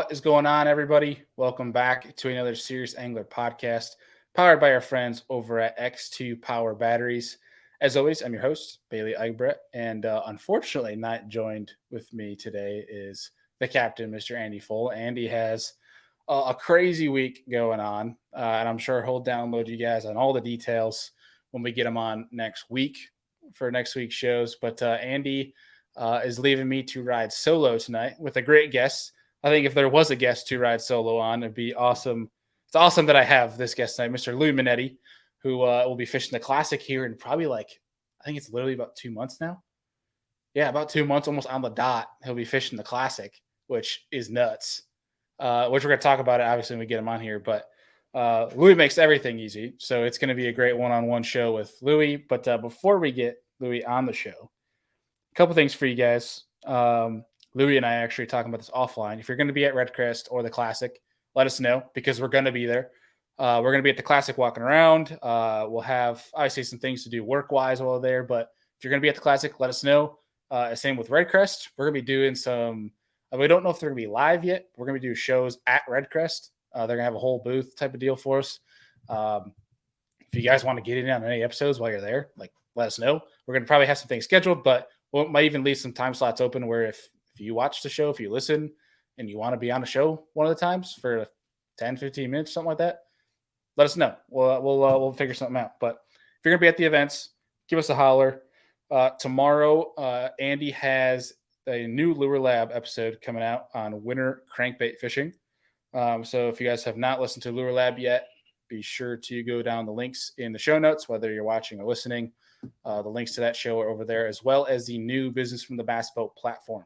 What is going on, everybody? Welcome back to another Serious Angler podcast powered by our friends over at X2 Power Batteries. As always, I'm your host, Bailey Egbert, and unfortunately, not joined with me today is the captain, Mr. Andy Full. Andy has a crazy week going on, and I'm sure he'll download you guys on all the details when we get him on next week for next week's shows. But Andy is leaving me to ride solo tonight with a great guest. I think if there was a guest to ride solo on, it'd be awesome. It's awesome that I have this guest tonight, Mr. Lou Monetti, who will be fishing the Classic here in probably I think it's literally about 2 months now. Yeah, about 2 months, almost on the dot. He'll be fishing the Classic, which is nuts. Which we're going to talk about it, obviously, when we get him on here. But Louis makes everything easy. So it's going to be a great one-on-one show with Louis. But before we get Louis on the show, a couple things for you guys. Louis and I are actually talking about this offline. If you're going to be at Redcrest or the Classic, let us know because we're going to be there. We're going to be at the Classic walking around. We'll have obviously some things to do work-wise while there, but if you're going to be at the Classic, let us know. Same with Redcrest. We're going to be doing some we don't know if they're going to be live yet. We're going to do shows at Redcrest. They're going to have a whole booth type of deal for us. If you guys want to get in on any episodes while you're there, let us know. We're going to probably have some things scheduled, but we might even leave some time slots open where if you watch the show, if you listen and you want to be on the show one of the times for 10, 15 minutes, something like that, let us know. We'll figure something out. But if you're going to be at the events, give us a holler. Tomorrow, Andy has a new Lure Lab episode coming out on winter crankbait fishing. So if you guys have not listened to Lure Lab yet, be sure to go down the links in the show notes, whether you're watching or listening. The links to that show are over there, as well as the new Business from the Bass Boat platform.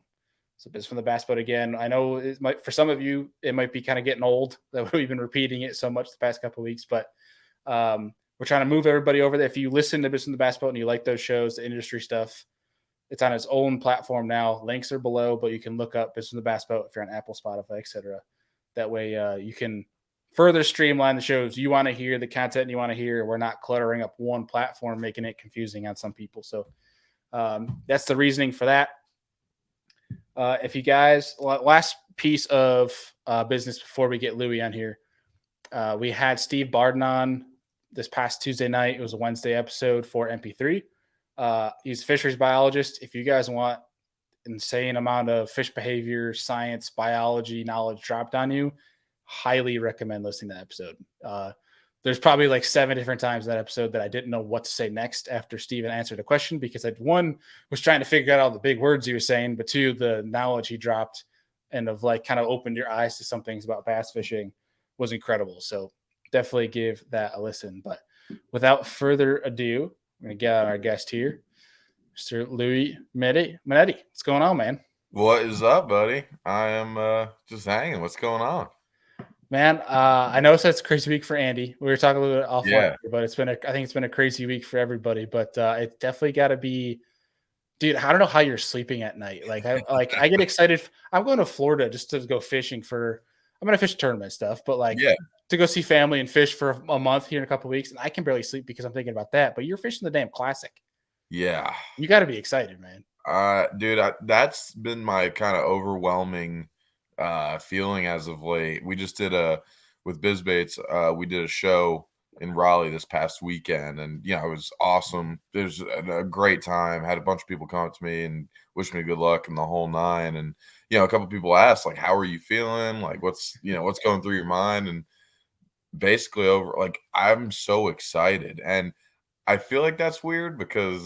So Business from the Bass Boat, again, I know it might, for some of you, it might be kind of getting old that we've been repeating it so much the past couple of weeks, but we're trying to move everybody over there. If you listen to Business from the Bass Boat and you like those shows, the industry stuff, it's on its own platform now. Links are below, but you can look up Business from the Bass Boat if you're on Apple, Spotify, etc. That way you can further streamline the shows you want to hear, the content you want to hear. We're not cluttering up one platform, making it confusing on some people. So that's the reasoning for that. If you guys, last piece of business before we get Louis on here, we had Steve Barden on this past Tuesday night. It was a Wednesday episode for MP3. He's a fisheries biologist. If you guys want insane amount of fish behavior, science, biology knowledge dropped on you, highly recommend listening to that episode. There's probably 7 different times in that episode that I didn't know what to say next after Steven answered a question because I, one, was trying to figure out all the big words he was saying, but two, the knowledge he dropped and of kind of opened your eyes to some things about bass fishing was incredible. So definitely give that a listen. But without further ado, I'm going to get on our guest here, Mr. Louis Monetti. What's going on, man? What is up, buddy? I am just hanging. What's going on? Man, I know it's a crazy week for Andy. We were talking a little bit offline, Yeah. but I think it's been a crazy week for everybody. But it's definitely got to be, dude. I don't know how you're sleeping at night. I get excited. I'm going to Florida just to go fishing for. I'm going to fish tournament stuff, but Yeah. to go see family and fish for a month here in a couple of weeks, and I can barely sleep because I'm thinking about that. But you're fishing the damn Classic. Yeah. You got to be excited, man. Dude, that's been my kind of overwhelming feeling as of late. We just did with BizBaits, we did a show in Raleigh this past weekend, and it was awesome. It was a great time. Had a bunch of people come up to me and wish me good luck and the whole nine. And a couple of people asked how are you feeling? What's going through your mind? And basically I'm so excited, and I feel like that's weird because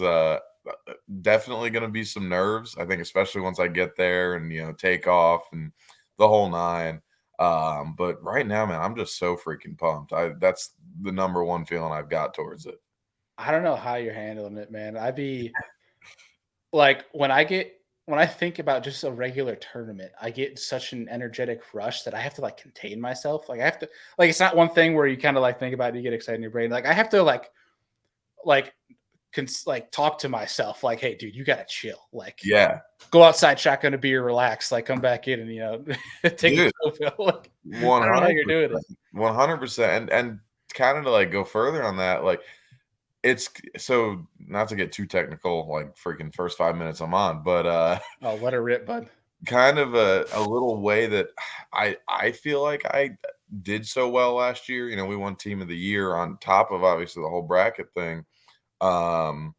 definitely going to be some nerves. I think especially once I get there and take off and the whole nine. But right now, man, I'm just so freaking pumped. That's the number one feeling I've got towards it. I don't know how you're handling it, man. I'd be when I think about just a regular tournament, I get such an energetic rush that I have to contain myself. I have to it's not one thing where you kind of think about it, you get excited in your brain. I have to talk to myself hey, dude, you gotta chill. Yeah, go outside, shotgun a beer, relax, come back in and take a chill. I don't know how you're doing it. 100%. And kind of to go further on that, it's so not to get too technical, freaking first 5 minutes I'm on, but oh, let her rip, bud. kind of a little way that I feel like I did so well last year. You know, we won team of the year on top of obviously the whole bracket thing. Um,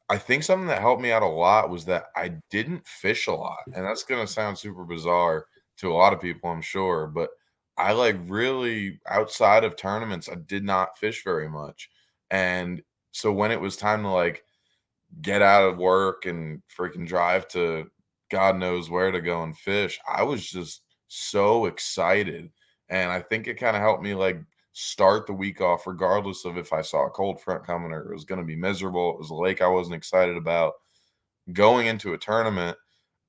I think something that helped me out a lot was that I didn't fish a lot, and that's gonna sound super bizarre to a lot of people, I'm sure, but I like really outside of tournaments, I did not fish very much. And so when it was time to like get out of work and freaking drive to God knows where to go and fish, I was just so excited. And I think it kind of helped me like start the week off, regardless of if I saw a cold front coming or it was going to be miserable. It was a lake I wasn't excited about. Going into a tournament,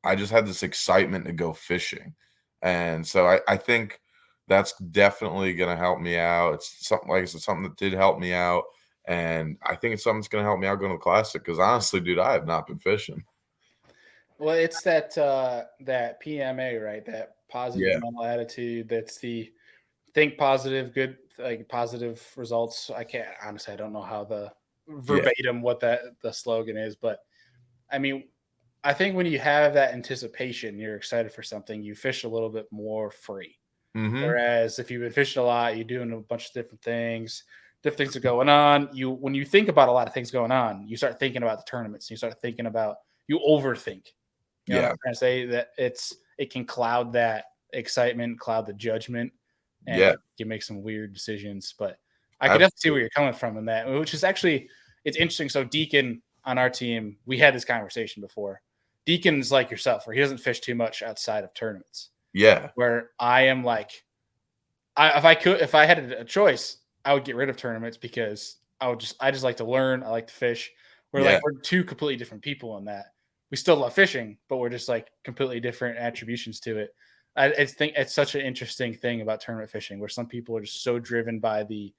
I just had this excitement to go fishing. And so I think that's definitely going to help me out. It's something like I said, something that did help me out. And I think it's something that's going to help me out going to the classic because honestly, dude, I have not been fishing. Well, it's that that PMA, right? That positive Yeah. mental attitude. That's the think positive, good, like positive results. I can't honestly. I don't know how the Yeah. verbatim what that the slogan is, but I mean, I think when you have that anticipation, you're excited for something. You fish a little bit more free. Mm-hmm. Whereas if you've been fishing a lot, you're doing a bunch of different things are going on. You when you think about a lot of things going on, you start thinking about the tournaments. You start thinking about you overthink. You know what Yeah. I'm trying to say? That it can cloud that excitement, cloud the judgment, and Yeah. you make some weird decisions. But I could definitely see where Absolutely. you're coming from in that, which is actually it's interesting. So Deacon on our team, we had this conversation before. Deacon's like yourself, where he doesn't fish too much outside of tournaments. Yeah. Where I am like, if I had a choice, I would get rid of tournaments because I just like to learn. I like to fish. Yeah. We're two completely different people in that. We still love fishing, but we're just like completely different attributions to it. I think it's such an interesting thing about tournament fishing, where some people are just so driven by the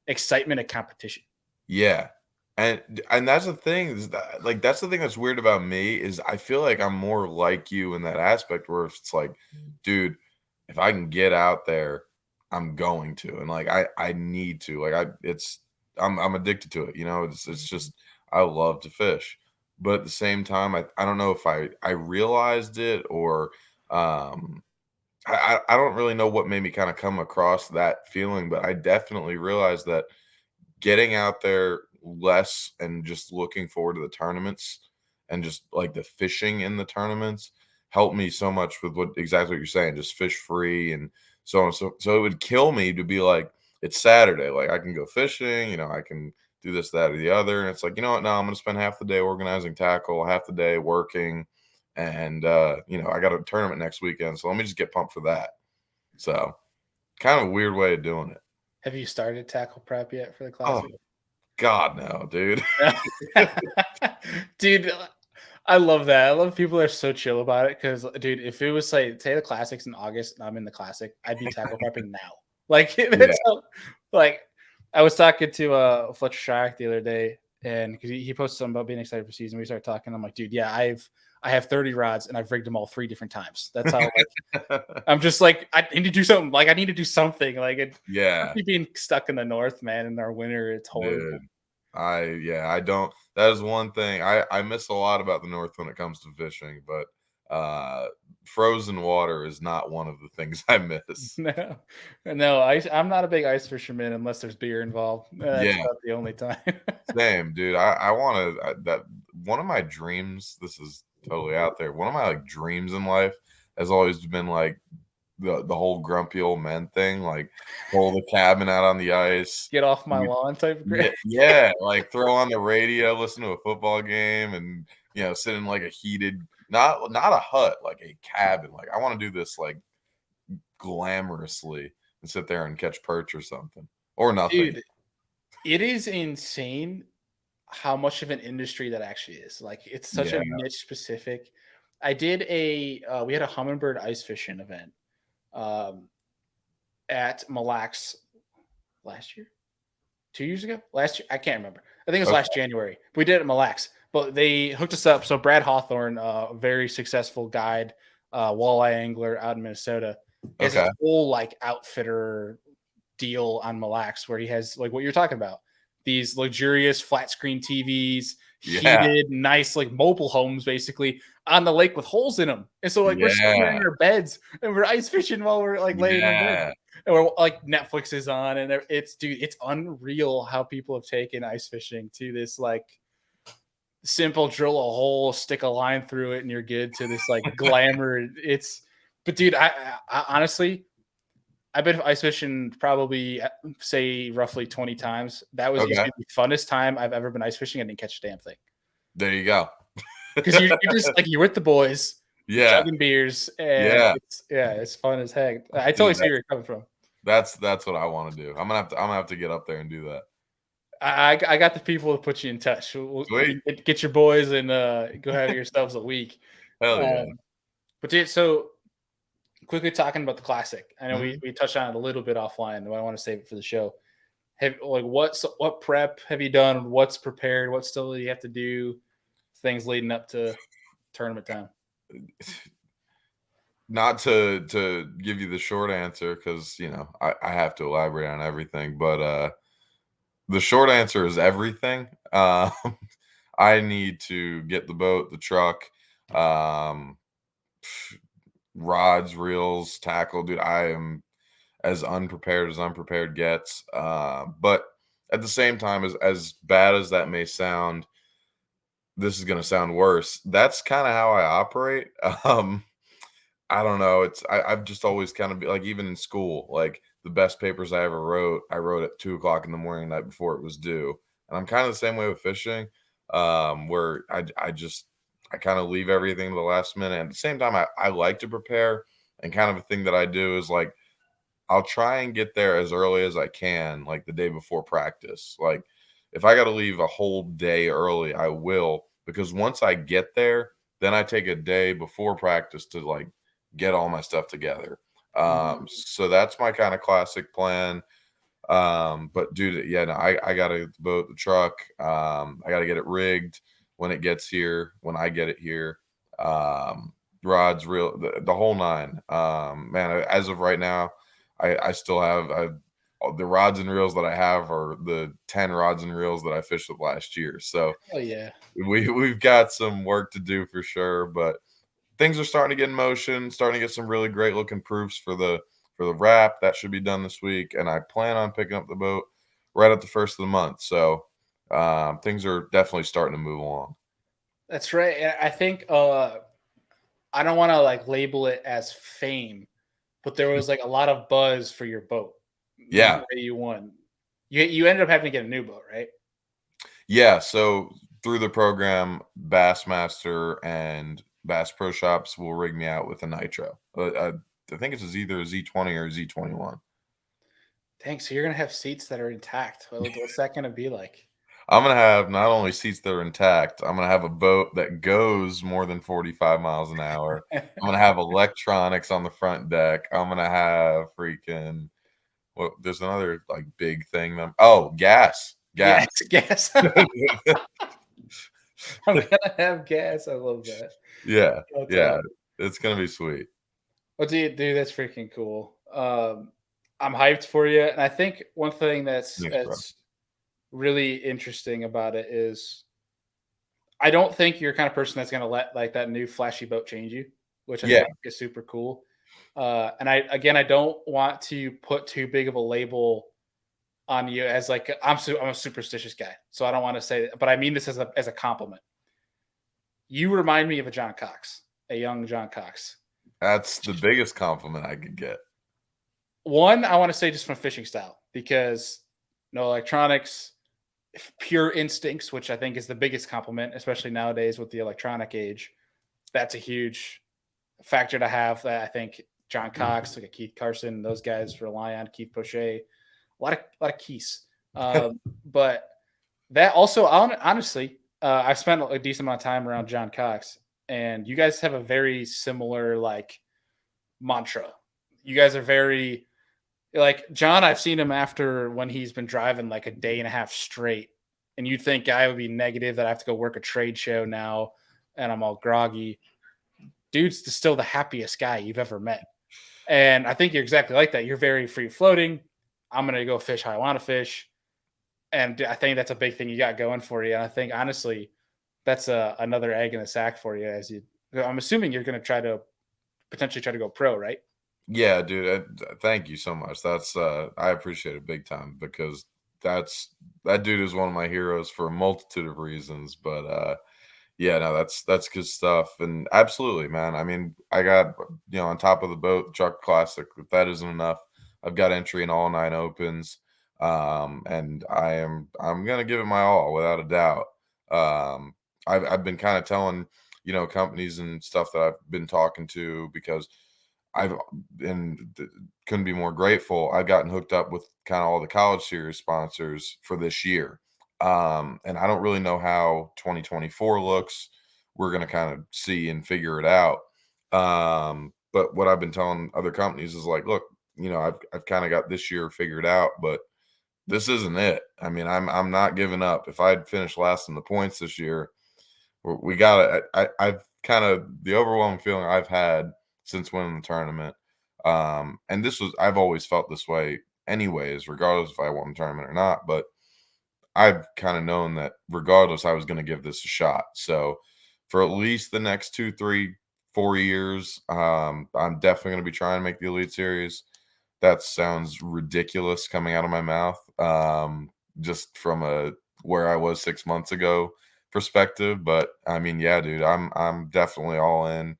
excitement of competition. Yeah. And that's the thing is that like that's the thing that's weird about me is I feel like I'm more like you in that aspect where it's like, dude, if I can get out there, I'm going to. And like I need to. Like I'm addicted to it, you know? It's just I love to fish. But at the same time, I don't know if I realized it or I don't really know what made me kind of come across that feeling, but I definitely realized that getting out there less and just looking forward to the tournaments and just like the fishing in the tournaments helped me so much with what exactly what you're saying, just fish free and so on. So it would kill me to be like, it's Saturday, like I can go fishing, you know, I can do this, that, or the other. And it's like, you know what, now I'm gonna spend half the day organizing tackle, half the day working, and you know, I got a tournament next weekend. So let me just get pumped for that. So kind of a weird way of doing it. Have you started tackle prep yet for the Oh classic? God, no, dude. Dude, I love that. I love people that are so chill about it because, dude, if it was like, say, the classics in August and I'm in the classic, I'd be tackle prepping now. Like, Yeah. that's how, like, I was talking to Fletcher Shark the other day, and because he posted something about being excited for season, we started talking. I'm like, dude, yeah, I have 30 rods and I've rigged them all 3 different times. That's how like I'm just like I need to do something. Like I need to do something. Like Yeah, especially being stuck in the north, man, in our winter, it's horrible. dude. I don't that is one thing. I miss a lot about the North when it comes to fishing, but frozen water is not one of the things I miss. No, no, I'm not a big ice fisherman unless there's beer involved. That's Yeah, about the only time. same, dude. I wanna that one of my dreams, this is totally out there. One of my like dreams in life has always been like the whole grumpy old men thing, like pull the cabin out on the ice. Get off my lawn type of Yeah, great. yeah, like, throw on the radio, listen to a football game, and, you know, sit in, like, a heated not a hut, like a cabin, like, I wanna do this, like, glamorously and sit there and catch perch or something, or nothing. Dude, it is insane how much of an industry that actually is. Like it's such a Yeah, niche specific. I did a we had a hummingbird ice fishing event um, at Mille Lacs last year. 2 years ago? Last year? I can't remember. I think it was last okay, January. We did it at Mille Lacs, but they hooked us up. So Brad Hawthorne, a very successful guide, walleye angler out in Minnesota, he has his okay. whole like outfitter deal on Mille Lacs where he has like what you're talking about. These luxurious flat screen TVs, Yeah, heated, nice like mobile homes, basically on the lake with holes in them. And so like we're sitting there in Yeah. our beds and we're ice fishing while we're like laying in bed. Yeah. And we're like Netflix is on and it's dude, it's unreal how people have taken ice fishing to this like simple drill a hole, stick a line through it, and you're good to this like glamour. It's but dude, I honestly I've been ice fishing probably say roughly 20 times. That was Okay. easily the funnest time I've ever been ice fishing. I didn't catch a damn thing. There you go. Because you're just like you're with the boys, Yeah. chugging beers, and Yeah. it's yeah, it's fun as heck. I totally Dude, see where you're coming from. that's what I wanna do. I'm gonna have to get up there and do that. I got the people to put you in touch. Sweet. Get your boys and go have yourselves a week. Hell yeah. But dude, so quickly talking about the classic. I know Mhm. we touched on it a little bit offline, but I want to save it for the show. Have like what prep have you done? What's prepared? What still do you have to do? Things leading up to tournament time. Not to give you the short answer because I have to elaborate on everything, but the short answer is everything. I need to get the boat, the truck, um, rods, reels, tackle. Dude, I am as unprepared gets. But at the same time, as bad as that may sound, this is going to sound worse. That's kind of how I operate. I don't know. I've just always kind of like even in school, like the best papers I ever wrote, I wrote at 2 o'clock in the morning, the night before it was due. And I'm kind of the same way with fishing, where I kind of leave everything to the last minute. At the same time, I like to prepare, and kind of a thing that I do is like I'll try and get there as early as I can, like the day before practice. Like if I got to leave a whole day early, I will, because once I get there, then I take a day before practice to like get all my stuff together. Mhm. So that's my kind of classic plan. But dude, yeah, no, I gotta get the boat, the truck. I gotta get it rigged when it gets here, when I get it here. Um, rods, reel, the whole nine. Man, as of right now, I still have the rods and reels that I have are the 10 rods and reels that I fished with last year. So Oh yeah. we've got some work to do for sure, but things are starting to get in motion, starting to get some really great looking proofs for the wrap. That should be done this week, and I plan on picking up the boat right at the first of the month. So things are definitely starting to move along. That's right. And I think I don't want to like label it as fame, but there was like a lot of buzz for your boat. The Yeah, way you won. You ended up having to get a new boat, right? yeah. So through the program, Bassmaster and Bass Pro Shops will rig me out with a nitro. I think it's either a Z20 or a Z21. Dang, so you're gonna have seats that are intact. What's that gonna be like? I'm gonna have not only seats that are intact, I'm gonna have a boat that goes more than 45 miles an hour. I'm gonna have electronics on the front deck. I'm gonna have freaking well, there's another like big thing. Oh, gas. Yes, Gas. gas. I'm gonna have gas. I love that. Yeah. That's Yeah. awesome. It's gonna be sweet. Well, dude, that's freaking cool. I'm hyped for you, and I think one thing Thanks, bro. that's really interesting about it is I don't think you're the kind of person that's gonna let like that new flashy boat change you, which I Yeah. think is super cool. And I don't want to put too big of a label on you as like I'm a superstitious guy, so I don't want to say that, but I mean this as a compliment. You remind me of a John Cox, a young John Cox. That's the biggest compliment I could get. One, I want to say just from fishing style because no electronics, pure instincts, which I think is the biggest compliment, especially nowadays with the electronic age. That's a huge factor to have that I think John Cox, like a Keith Carson, those guys rely on. Keith Pochet, a lot of keys. But that also, honestly, I've spent a decent amount of time around John Cox, and you guys have a very similar like mantra. You guys are very like John. I've seen him after when he's been driving like a day and a half straight, and you'd think I would be negative that I have to go work a trade show now, and I'm all groggy. Dude's still the happiest guy you've ever met. And I think you're exactly like that. You're very free floating. I'm going to go fish how I want to fish. And I think that's a big thing you got going for you. And I think honestly, that's another egg in the sack for you as you I'm assuming you're going to try to potentially try to go pro, right? Yeah, dude. Thank you so much. That's I appreciate it big time because that's that dude is one of my heroes for a multitude of reasons. But yeah, no, that's good stuff. And absolutely, man. I mean, I got on top of the boat truck classic. If that isn't enough, I've got entry in all 9 opens. And I'm gonna give it my all without a doubt. Um, I've been kind of telling companies and stuff that I've been talking to because I've and couldn't be more grateful. I've gotten hooked up with kind of all the college series sponsors for this year. And I don't really know how 2024 looks. We're going to kind of see and figure it out. But what I've been telling other companies is like, look, I've kind of got this year figured out, but this isn't it. I mean, I'm not giving up. If I'd finished last in the points this year, we got I've kind of the overwhelming feeling I've had since winning the tournament. And I've always felt this way anyways, regardless if I won the tournament or not. But I've kind of known that regardless, I was going to give this a shot. So for at least the next 2, 3, 4 years, I'm definitely going to be trying to make the Elite Series. That sounds ridiculous coming out of my mouth. Just from a where I was 6 months ago perspective, but I mean, yeah, dude, I'm definitely all in,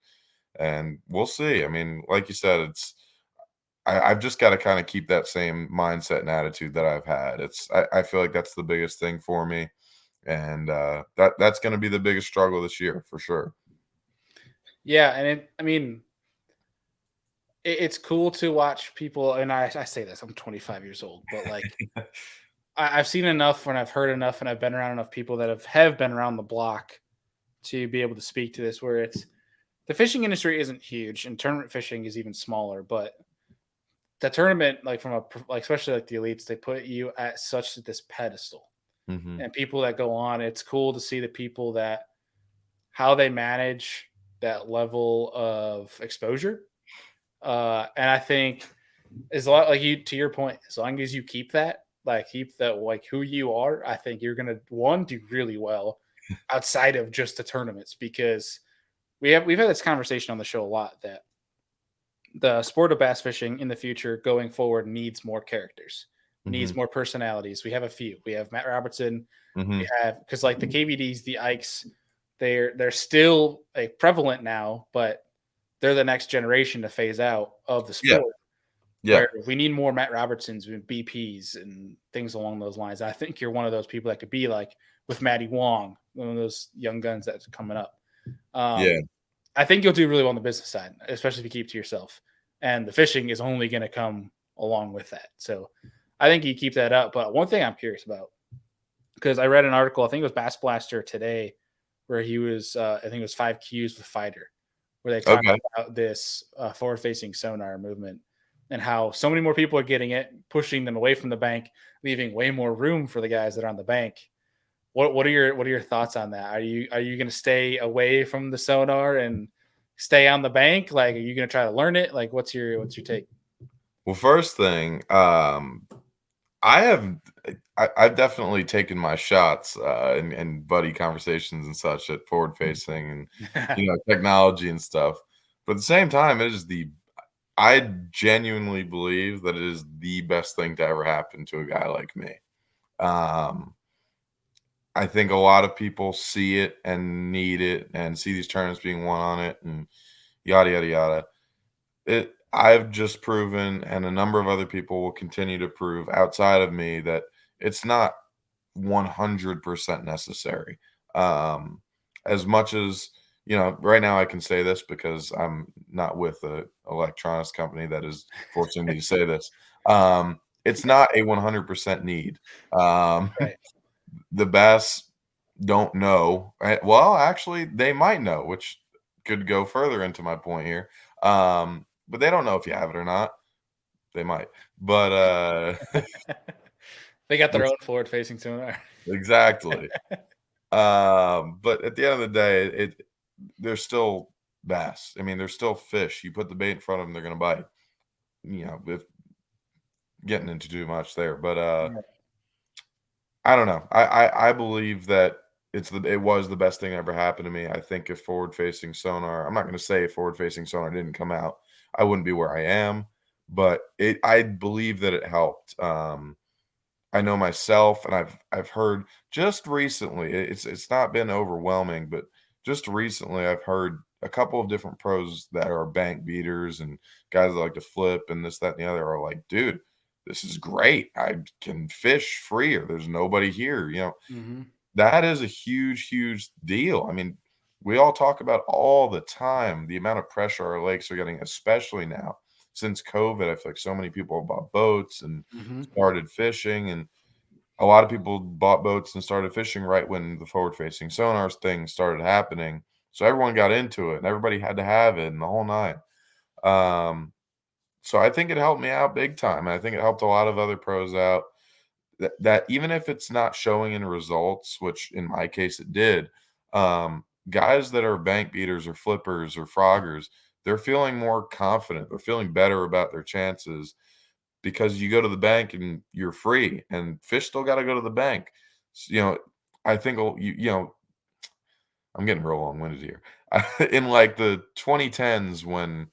and we'll see. I mean, like you said, I've just got to kind of keep that same mindset and attitude that I've had. I feel like that's the biggest thing for me, and that's going to be the biggest struggle this year for sure. Yeah, and I mean, it's cool to watch people, and I say this, I'm 25 years old, but like I've seen enough and I've heard enough and I've been around enough people that have been around the block to be able to speak to this. Where it's the fishing industry isn't huge, and tournament fishing is even smaller, but the tournament, like like especially like the elites, they put you at such this pedestal, Hmm. and people that go on, it's cool to see the people that how they manage that level of exposure. And I think as a lot like you to your point, as long as you keep that like who you are, I think you're gonna one do really well outside of just the tournaments because we've had this conversation on the show a lot that the sport of bass fishing in the future going forward needs more characters, Hmm. needs more personalities. We have a few. We have Matt Robertson. We Hmm. have because like the KVDs, the Ikes, they're still like prevalent now, but they're the next generation to phase out of the Yeah, sport. yeah, Where we need more Matt Robertsons and BPs and things along those lines. I think you're one of those people that could be like with Matty Wong, one of those young guns that's coming up. yeah. Um, I think you'll do really well on the business side, especially if you keep to yourself. And the fishing is only going to come along with that. So I think you keep that up. But one thing I'm curious about, because I read an article, I think it was Bass Blaster today, where he was, I think it was 5 Qs with Fighter, where they talked Okay. about this forward facing sonar movement and how so many more people are getting it, pushing them away from the bank, leaving way more room for the guys that are on the bank. What are your thoughts on that? Are you going to stay away from the sonar and stay on the bank? Like, are you going to try to learn it? Like, what's your take? Well, first thing, I have I've definitely taken my shots and buddy conversations and such at forward facing and technology and stuff. But at the same time, I genuinely believe that it is the best thing to ever happen to a guy like me. Um, I think a lot of people see it and need it and see these tournaments being won on it and yada yada yada. I've just proven, and a number of other people will continue to prove outside of me that it's not 100% necessary. Um, as much as, right now I can say this because I'm not with a electronics company that is forcing me to say this. It's not a 100% need. Um, Right. the bass don't know. Well, actually, they might know, which could go further into my point here. But they don't know if you have it or not. They might, but They got their which own forward facing sonar. exactly. But at the end of the day, they're still bass. I mean, they're still fish. You put the bait in front of them, they're gonna bite. If getting into too much there, but I don't know. I believe that it was the best thing ever happened to me. I think if forward-facing sonar, I'm not gonna say if forward-facing sonar didn't come out, I wouldn't be where I am, but I believe that it helped. I know myself, and I've heard just recently, it's not been overwhelming, but just recently I've heard a couple of different pros that are bank beaters and guys that like to flip and this, that, and the other are like, dude, this is great. I can fish freer. There's nobody here. Mm-hmm. That is a huge, huge deal. I mean, we all talk about all the time the amount of pressure our lakes are getting, especially now. Since COVID, I feel like so many people have bought boats and Mm-hmm. started fishing, and a lot of people bought boats and started fishing right when the forward-facing sonars thing started happening. So everyone got into it, and everybody had to have it, and the whole nine. Um, so I think it helped me out big time, and I think it helped a lot of other pros out. That even if it's not showing in results, which in my case it did, guys that are bank beaters or flippers or froggers, they're feeling more confident. They're feeling better about their chances because you go to the bank and you're free, and fish still got to go to the bank. I think I'm getting real long-winded here. In like the 2010s when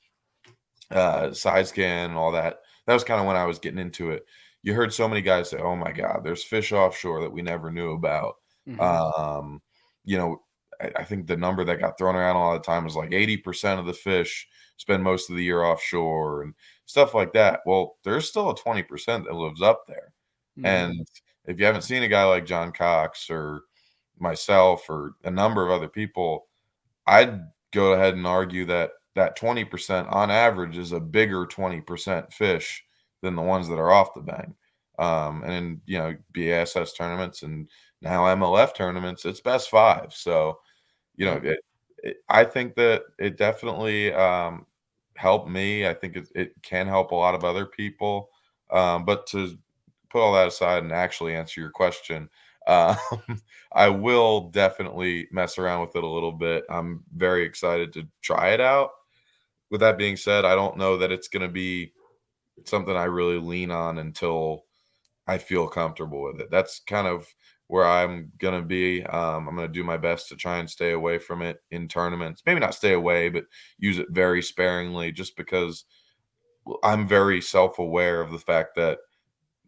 side scan and all that. That was kind of when I was getting into it. You heard so many guys say, "Oh my God, there's fish offshore that we never knew about." Mm-hmm. Um, you know, I think the number that got thrown around all the time was like 80% of the fish spend most of the year offshore and stuff like that. Well, there's still a 20% that lives up there. Mm-hmm. And if you haven't seen a guy like John Cox or myself or a number of other people, I'd go ahead and argue that that 20% on average is a bigger 20% fish than the ones that are off the bank. And in, BASS tournaments and now MLF tournaments, it's best five. So, Yep. I think that it definitely helped me. I think it can help a lot of other people. But to put all that aside and actually answer your question, um, I will definitely mess around with it a little bit. I'm very excited to try it out. With that being said, I don't know that it's going to be something I really lean on until I feel comfortable with it. That's kind of where I'm gonna be. I'm gonna do my best to try and stay away from it in tournaments. Maybe not stay away, but use it very sparingly, just because I'm very self-aware of the fact that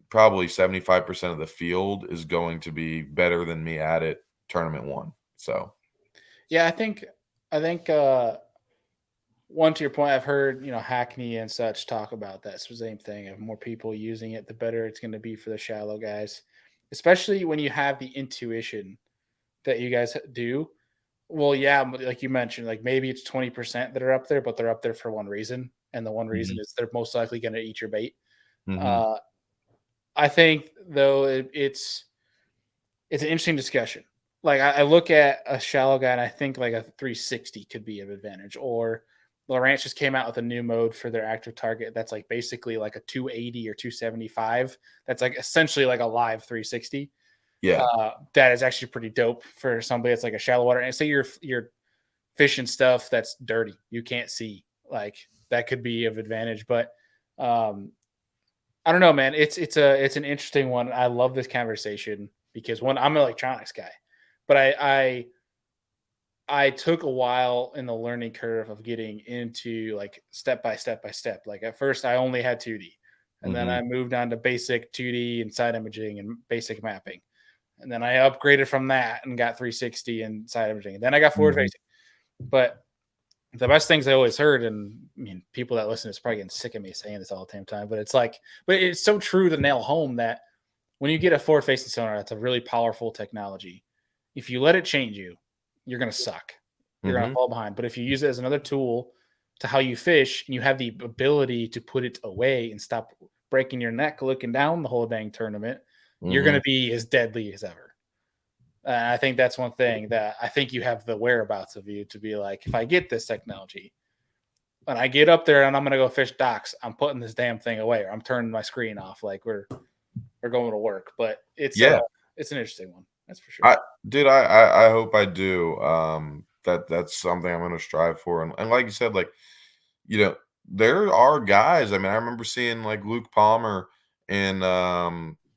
probably 75% of the field is going to be better than me at it tournament one. So, Yeah, I think one to your point, I've heard Hackney and such talk about that same thing. Of more people using it, the better it's going to be for the shallow guys, especially when you have the intuition that you guys do. Well, yeah, like you mentioned, like maybe it's 20% that are up there, but they're up there for one reason, and the one reason mhm, is they're most likely going to eat your bait. mhm, Uh, I think though it's an interesting discussion. Like I look at a shallow guy and I think like a 360 could be an advantage. Or Lawrence just came out with a new mode for their active target that's like basically like a 280 or 275. That's like essentially like a live 360. yeah, That is actually pretty dope for somebody that's like a shallow water. And say you're fishing stuff that's dirty, you can't see. Like that could be of advantage. But um, I don't know, man. It's an interesting one. I love this conversation because one, I'm an electronics guy, but I took a while in the learning curve of getting into like step by step by step. Like at first, I only had 2D, and then mhm, I moved on to basic 2D and side imaging and basic mapping, and then I upgraded from that and got 360 and side imaging. And then I got forward mhm, facing. But the best things I always heard, and I mean, people that listen to this probably getting sick of me saying this all the damn time, but it's like, but it's so true to nail home that when you get a forward facing sonar, that's a really powerful technology. If you let it change you, you're going to suck. You're going to mhm, fall behind. But if you use it as another tool to how you fish and you have the ability to put it away and stop breaking your neck looking down the whole dang tournament, you're going mhm. to be as deadly as ever. I think that's one thing that I think you have the whereabouts of you to be like, if I get this technology, when I get up there and I'm gonna go fish docks, I'm putting this damn thing away or I'm turning my screen off. Like we're going to work. But Yeah. it's an interesting one. That's for sure. I dude, I hope I do. That's something I'm gonna strive for. And like you said, like, you know, there are guys. I mean, I remember seeing like Luke Palmer in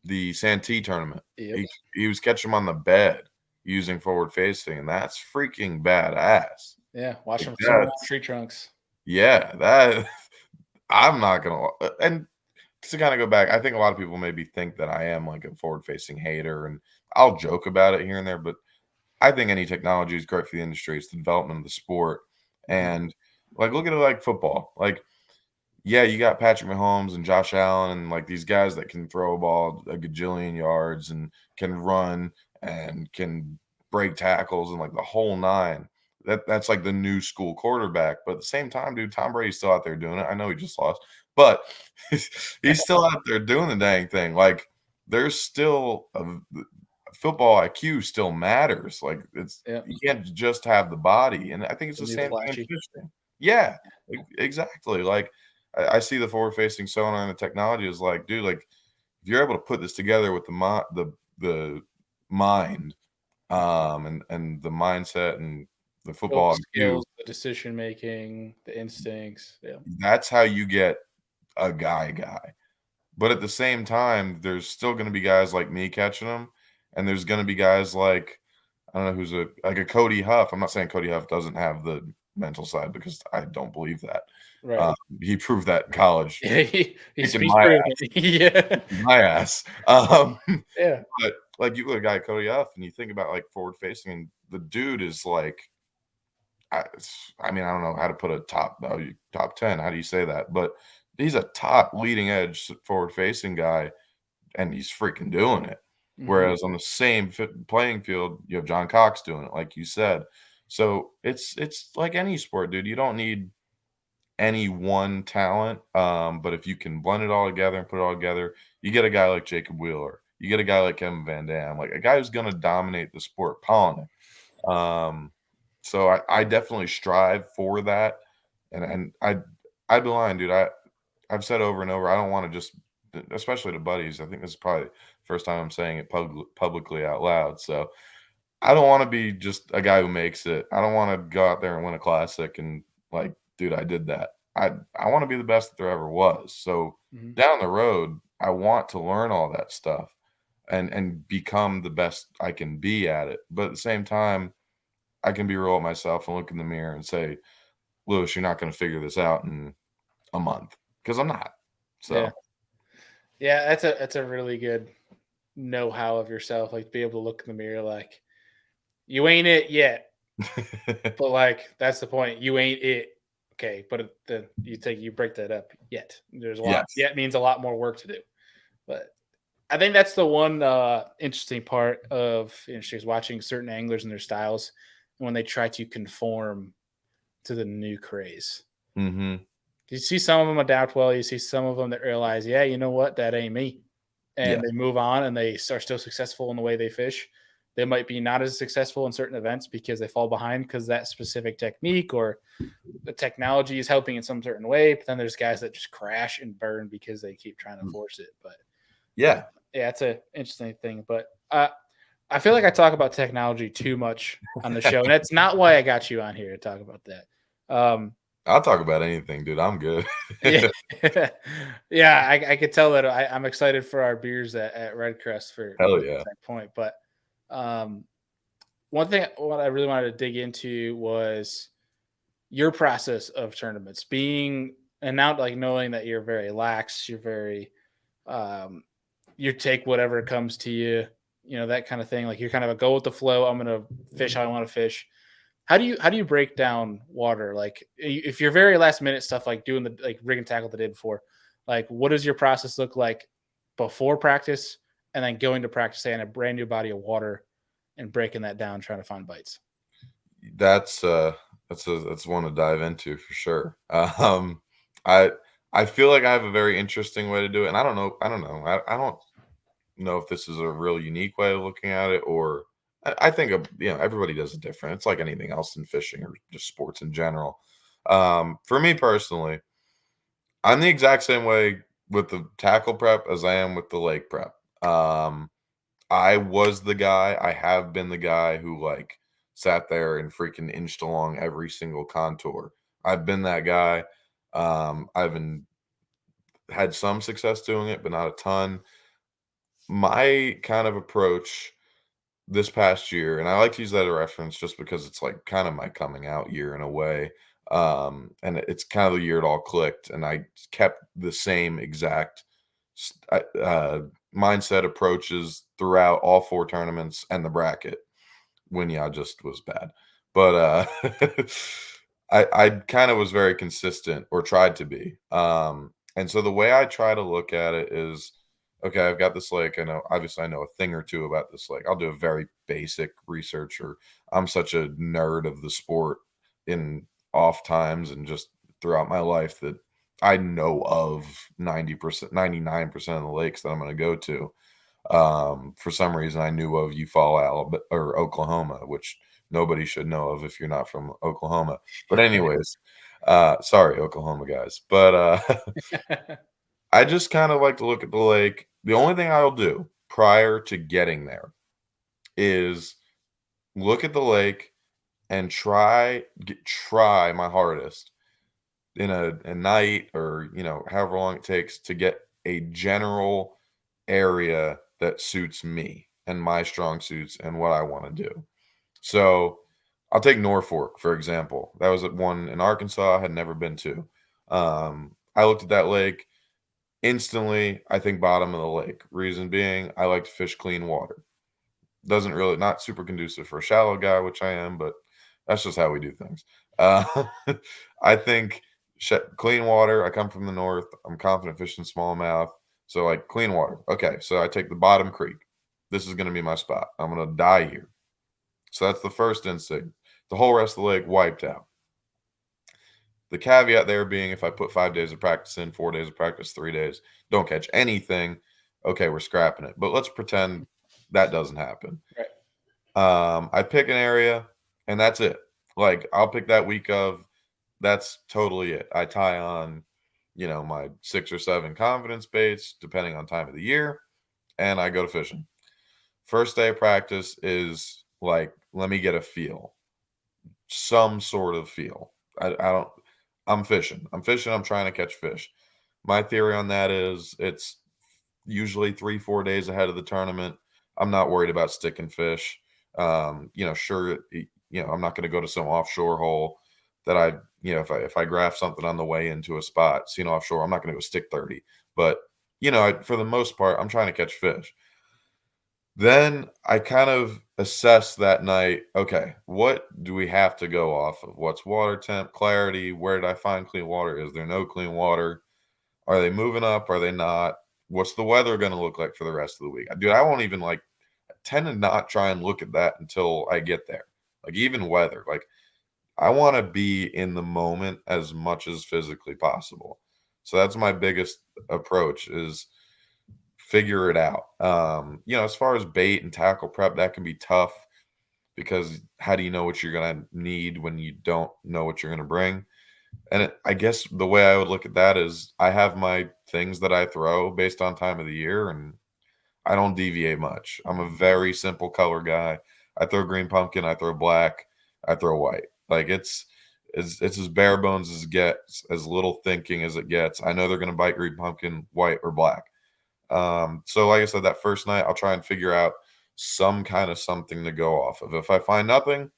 the Santee tournament. Yep. He was catching 'em on the bed. using forward facing, and that's freaking badass. Yeah, watch Like, them swim around that's tree trunks. yeah, that I'm not gonna and to kind of go back, I think a lot of people maybe think that I am like a forward facing hater, and I'll joke about it here and there, but I think any technology is great for the industry. It's the development of the sport. Mhm. And like look at it like football. Like, yeah, you got Patrick Mahomes and Josh Allen and like these guys that can throw a ball a gajillion yards and can run and can break tackles and like the whole nine. That's like the new school quarterback. But at the same time, dude, Tom Brady's still out there doing it. I know he just lost, but he's still out there doing the dang thing. Like there's still a football IQ still matters. Like it's Yeah, you can't just have the body. And I think it's the the new same thing in flashy. fishing. Yeah, exactly. Like I see the forward facing sonar and the technology is like, dude, like if you're able to put this together with the mind, and the mindset and the Both football IQ, skills, the decision making, the instincts. Yeah. that's how you get a guy. But at the same time, there's still gonna be guys like me catching them, and there's gonna be guys like I don't know who's a Cody Huff. I'm not saying Cody Huff doesn't have the mental side because I don't believe that. Right. Um, he proved that in college, Yeah, he's kicking he's my proven ass, it. Yeah. kicking my ass. Yeah. But like you look at a guy Cody Huff, and you think about like forward facing, and the dude is like, I mean, I don't know how to put a top 10. How do you say that? But he's a top leading edge forward facing guy and he's freaking doing it. Mhm. Whereas on the same playing field, you have John Cox doing it, like you said. So it's like any sport, dude. You don't need any one talent, but if you can blend it all together and put it all together, you get a guy like Jacob Wheeler. You get a guy like Kevin Van Dam, like a guy who's going to dominate the sport, pollen it. So I definitely strive for that, and I'd be lying, dude. I've said over and over, I don't wanna just especially to buddies, I think this is probably the first time I'm saying it publicly out loud, so I don't wanna be just a guy who makes it. I don't wanna go out there and win a classic and, like, "Dude, I did that." I wanna be the best that there ever was, so Mhm. down the road, I want to learn all that stuff and become the best I can be at it, but at the same time, I can be real with myself and look in the mirror and say, "Lewis, you're not gonna figure this out in a month," because 'cause I'm not. Yeah. So Yeah, that's a really good know-how of yourself, like, be able to look in the mirror like, "You ain't it yet," but, like, that's the point, you ain't it. Okay, but the you break that up, yet. There's a lot Yes. yet means a lot more work to do, but I think that's the one, interesting part of industry is watching certain anglers and their styles when they try to conform to the new craze. Mhm. You see some of them adapt well, you see some of them that realize, "Yeah, you know what? That ain't me." Yeah. And they move on and they are still successful in the way they fish. They might be not as successful in certain events because they fall behind because that specific technique or the technology is helping in some certain way. But then there's guys that just crash and burn because they keep trying to Mm. force it. But Yeah. yeah, it's an interesting thing. But I feel like I talk about technology too much on the show, and that's not why I got you on here to talk about that. Um, I'll talk about anything, dude. I'm good. yeah, yeah, I could tell that I'm excited for our beers at Red Crest for Hell yeah. that point. But um, one thing what I really wanted to dig into was your process of tournaments, being and now like knowing that you're very lax, you're very um, you take whatever comes to you, you know, that kind of thing. Like you're kind of a go with the flow. I'm gonna fish how I want to fish. How do you break down water? Like if you're very last minute stuff, like doing the like rig and tackle the day before, like what does your process look like before practice, and then going to practice say in a brand new body of water and breaking that down, trying to find bites. That's, that's one to dive into for sure. I I feel like I have a very interesting way to do it, and I don't know. I don't know if this is a real unique way of looking at it or I think everybody does it different. It's like anything else in fishing or just sports in general. For me personally, I'm the exact same way with the tackle prep as I am with the lake prep. Um, I was the guy, I have been the guy who like sat there and freaking inched along every single contour. I've been that guy. I've had some success doing it, but not a ton. My kind of approach this past year, and I like to use that as a reference just because it's like kind of my coming out year in a way. And it's kind of the year it all clicked, and I kept the same exact mindset approaches throughout all 4 tournaments and the bracket. Winya just was bad. But I kind of was very consistent or tried to be. And so the way I try to look at it is, okay, I've got this lake. I know obviously I know a thing or two about this lake. I'll do a very basic research, or I'm such a nerd of the sport in off times and just throughout my life that I know of 90%, 99% of the lakes that I'm going to go to. For some reason, I knew of Eufaula, Alabama, or Oklahoma, which nobody should know of if you're not from Oklahoma. But anyways, sorry, Oklahoma guys. But I just kind of like to look at the lake. The only thing I'll do prior to getting there is look at the lake and try my hardest in a night, or however long it takes to get a general area that suits me and my strong suits and what I want to do. So I'll take Norfolk, for example. That was at one in Arkansas I had never been to. I looked at that lake instantly. I think bottom of the lake. Reason being, I like to fish clean water. Doesn't really, not super conducive for a shallow guy, which I am, but that's just how we do things. Uh, I think clean water. I come from the north. I'm confident fishing smallmouth. So like clean water. Okay, so I take the bottom creek. This is going to be my spot. I'm going to die here. So that's the first instinct. The whole rest of the lake wiped out. The caveat there being, if I put 5 days of practice in, 4 days of practice, 3 days, don't catch anything, okay, we're scrapping it. But let's pretend that doesn't happen. Right. I pick an area, and that's it. Like I'll pick that week of. That's totally it. I tie on, my 6 or 7 confidence baits, depending on time of the year, and I go to fishing. First day of practice is like, let me get a feel, some sort of feel. I don't. I'm fishing. I'm fishing. I'm trying to catch fish. My theory on that is it's usually 3-4 days ahead of the tournament. I'm not worried about sticking fish. Sure, I'm not going to go to some offshore hole that if I graph something on the way into a spot, seen offshore, I'm not going to go stick 30. But for the most part, I'm trying to catch fish. Then I kind of assess that night, okay, what do we have to go off of? What's water temp, clarity? Where did I find clean water? Is there no clean water? Are they moving up? Are they not? What's the weather going to look like for the rest of the week? Dude, I won't even tend to not try and look at that until I get there. Like even weather, like I want to be in the moment as much as physically possible. So that's my biggest approach is figure it out. As far as bait and tackle prep, that can be tough because how do you know what you're going to need when you don't know what you're going to bring? And I guess the way I would look at that is I have my things that I throw based on time of the year, and I don't deviate much. I'm a very simple color guy. I throw green pumpkin, I throw black, I throw white. Like it's as bare bones as it gets, as little thinking as it gets. I know they're going to bite green pumpkin, white, or black. So like I said, that first night I'll try and figure out some kind of something to go off of. If I find nothing,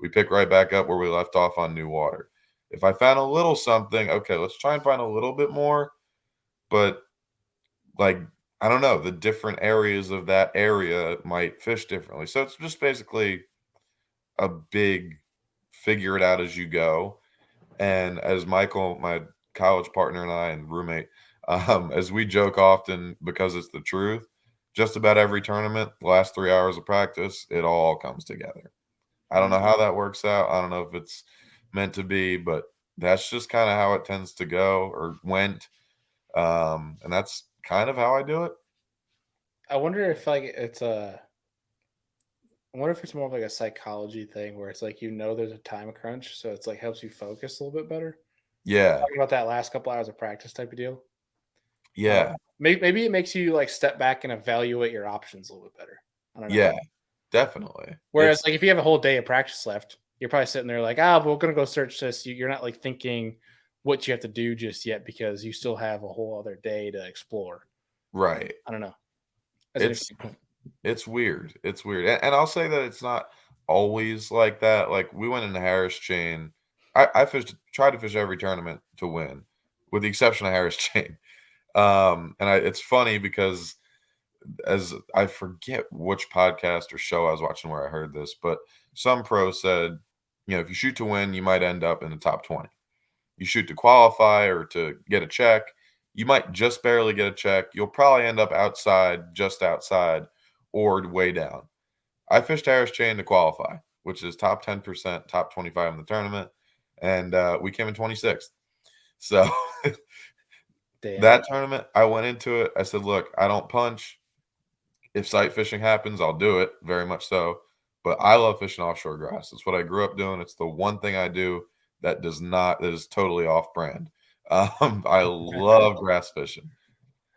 we pick right back up where we left off on new water. If I found a little something, okay, let's try and find a little bit more. But like, I don't know, the different areas of that area might fish differently. So it's just basically a big figure it out as you go. And as Michael, my college partner, and I and roommate, as we joke often because it's the truth, just about every tournament, the last 3 hours of practice, it all comes together. I don't know how that works out. I don't know if it's meant to be, but that's just kind of how it tends to go or went. And that's kind of how I do it. I wonder if I wonder if it's more of like a psychology thing where it's like there's a time crunch, so it's like helps you focus a little bit better. Yeah. Talking about that last couple hours of practice type of deal. Yeah. Maybe it makes you like step back and evaluate your options a little bit better. I don't know. Yeah. Definitely. Whereas like if you have a whole day of practice left, you're probably sitting there like, we're gonna go search this. You're not like thinking what you have to do just yet because you still have a whole other day to explore. Right. I don't know. That's It's interesting. It's weird. It's weird. And I'll say that it's not always like that. Like we went into Harris Chain. I tried to fish every tournament to win, with the exception of Harris Chain. It's funny because as I forget which podcast or show I was watching where I heard this, but some pro said, if you shoot to win, you might end up in the top 20. You shoot to qualify or to get a check, you might just barely get a check. You'll probably end up outside, just outside, or way down. I fished Harris Chain to qualify, which is top 10%, top 25 in the tournament, and we came in 26th. So Damn. that tournament, I went into it. I said, look, I don't punch. If sight fishing happens, I'll do it, very much so. But I love fishing offshore grass. It's what I grew up doing. It's the one thing I do that is totally off brand. I love grass fishing.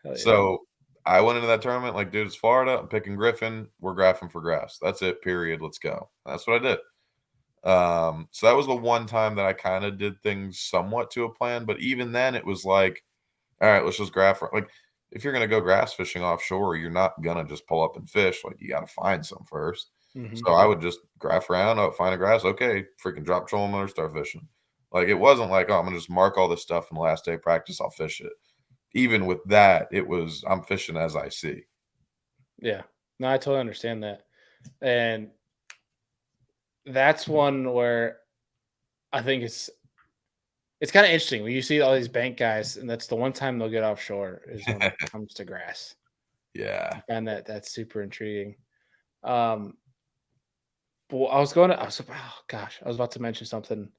Hell yeah. So I went into that tournament like, dude, it's Florida. I'm picking Griffin. We're graphing for grass. That's it, period. Let's go. That's what I did. So that was the one time that I kind of did things somewhat to a plan. But even then, it was like, all right, let's just graph. Like, if you're gonna go grass fishing offshore, you're not gonna just pull up and fish. Like, you got to find some first. Hmm. So I would just graph around, find a grass. Okay, freaking drop trolling motor, start fishing. Like, it wasn't like, oh, I'm gonna just mark all this stuff in the last day of practice. I'll fish it. Even with that, it was I'm fishing as I see. Yeah. No, I totally understand that. And that's one where I think it's kind of interesting when you see all these bank guys, and that's the one time they'll get offshore is when it comes to grass. Yeah, I find that's super intriguing. Um, but oh gosh, I was about to mention something.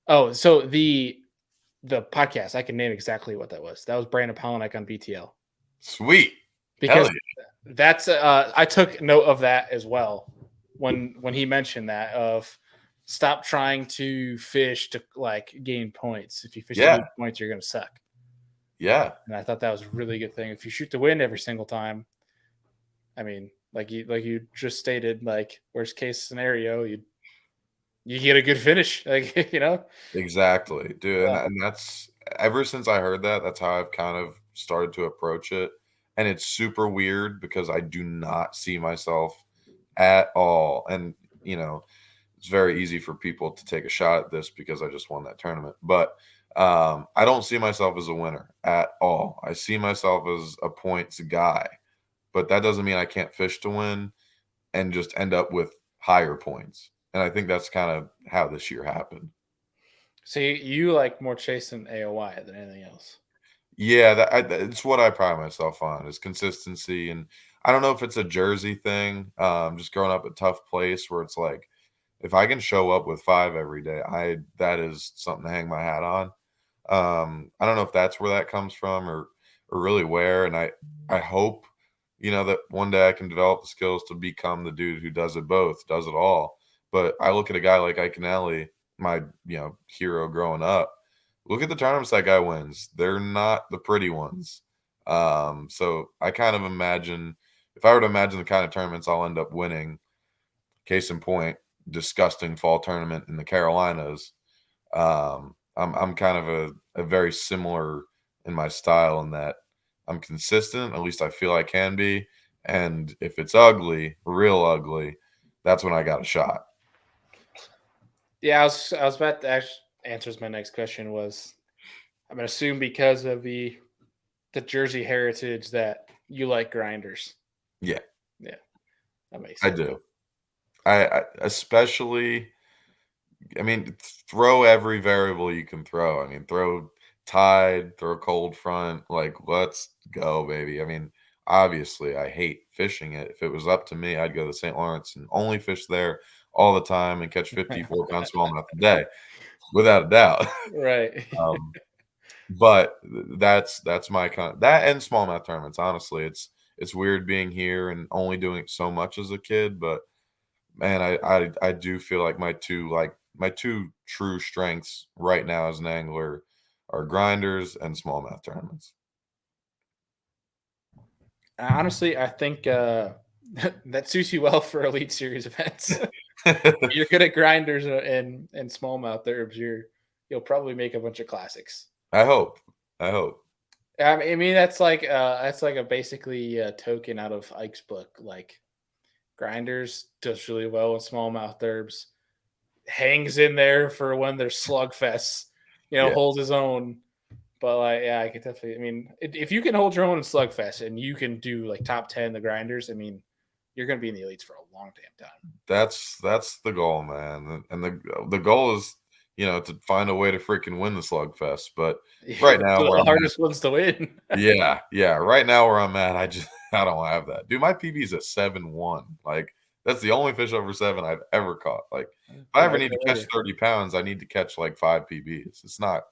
Oh, so the podcast, I can name exactly what that was. That was Brandon Palaniuk on BTL sweet. Hell because that's I took note of that as well when he mentioned that of stop trying to fish to like gain points. If you fish to yeah, lose points, you're gonna suck. yeah, And I thought that was a really good thing. If you shoot to win every single time, I mean, like you just stated, like worst case scenario, you get a good finish, like exactly, dude. And Uh, and that's ever since I heard that, that's how I've kind of started to approach it. And it's super weird because I do not see myself at all. And it's very easy for people to take a shot at this because I just won that tournament. But I don't see myself as a winner at all. I see myself as a points guy, but that doesn't mean I can't fish to win and just end up with higher points. And I think that's kind of how this year happened. so you like more chasing AOY than anything else. Yeah, it's what I pride myself on is consistency, and I don't know if it's a Jersey thing, just growing up a tough place where it's like, if I can show up with 5 every day, I that is something to hang my hat on. I don't know if that's where that comes from or really where, and I hope, that one day I can develop the skills to become the dude who does it both, does it all. But I look at a guy like Iaconelli, my, hero growing up. Look at the tournaments that guy wins. They're not the pretty ones. So I kind of imagine if I were to imagine the kind of tournaments I'll end up winning, case in point, disgusting fall tournament in the Carolinas. I'm kind of a very similar in my style in that I'm consistent, at least I feel I can be. And if it's ugly, real ugly, that's when I got a shot. Yeah, I was about to actually answers my next question was I'm gonna assume because of the Jersey heritage that you like grinders. Yeah, Yeah, that makes I sense. do. I especially I mean, throw every variable you can throw. I mean, throw tide, throw cold front, like let's go, baby. I mean, obviously, I hate fishing it. If it was up to me, I'd go to St. Lawrence and only fish there all the time and catch 54-pound smallmouth a day, without a doubt. Right. um, but that's my that and smallmouth tournaments. Honestly, it's weird being here and only doing it so much as a kid, but man, I do feel like my two true strengths right now as an angler are grinders and smallmouth tournaments. Honestly, I think that suits you well for Elite Series events. You're good at grinders and smallmouth herbs. You'll probably make a bunch of classics. I hope. I hope. I mean that's like a basically token out of Ike's book. Like grinders does really well with smallmouth derbs. Hangs in there for when there's slugfests. Yeah, Holds his own. But like, yeah, I could definitely. I mean, if you can hold your own in slugfest and you can do like top 10 the grinders, I mean, you're gonna be in the elites for a long damn time. that's the goal, man, and the goal is, to find a way to freaking win the slugfest, but right now where The I'm at hardest ones to win. yeah, right now where I'm at, I don't have that. Dude, my PB's at 7-1, like, that's the only fish over 7 I've ever caught, like, if I I'm ever right need there to with catch you. 30 pounds, I need to catch, like, 5 PBs. It's not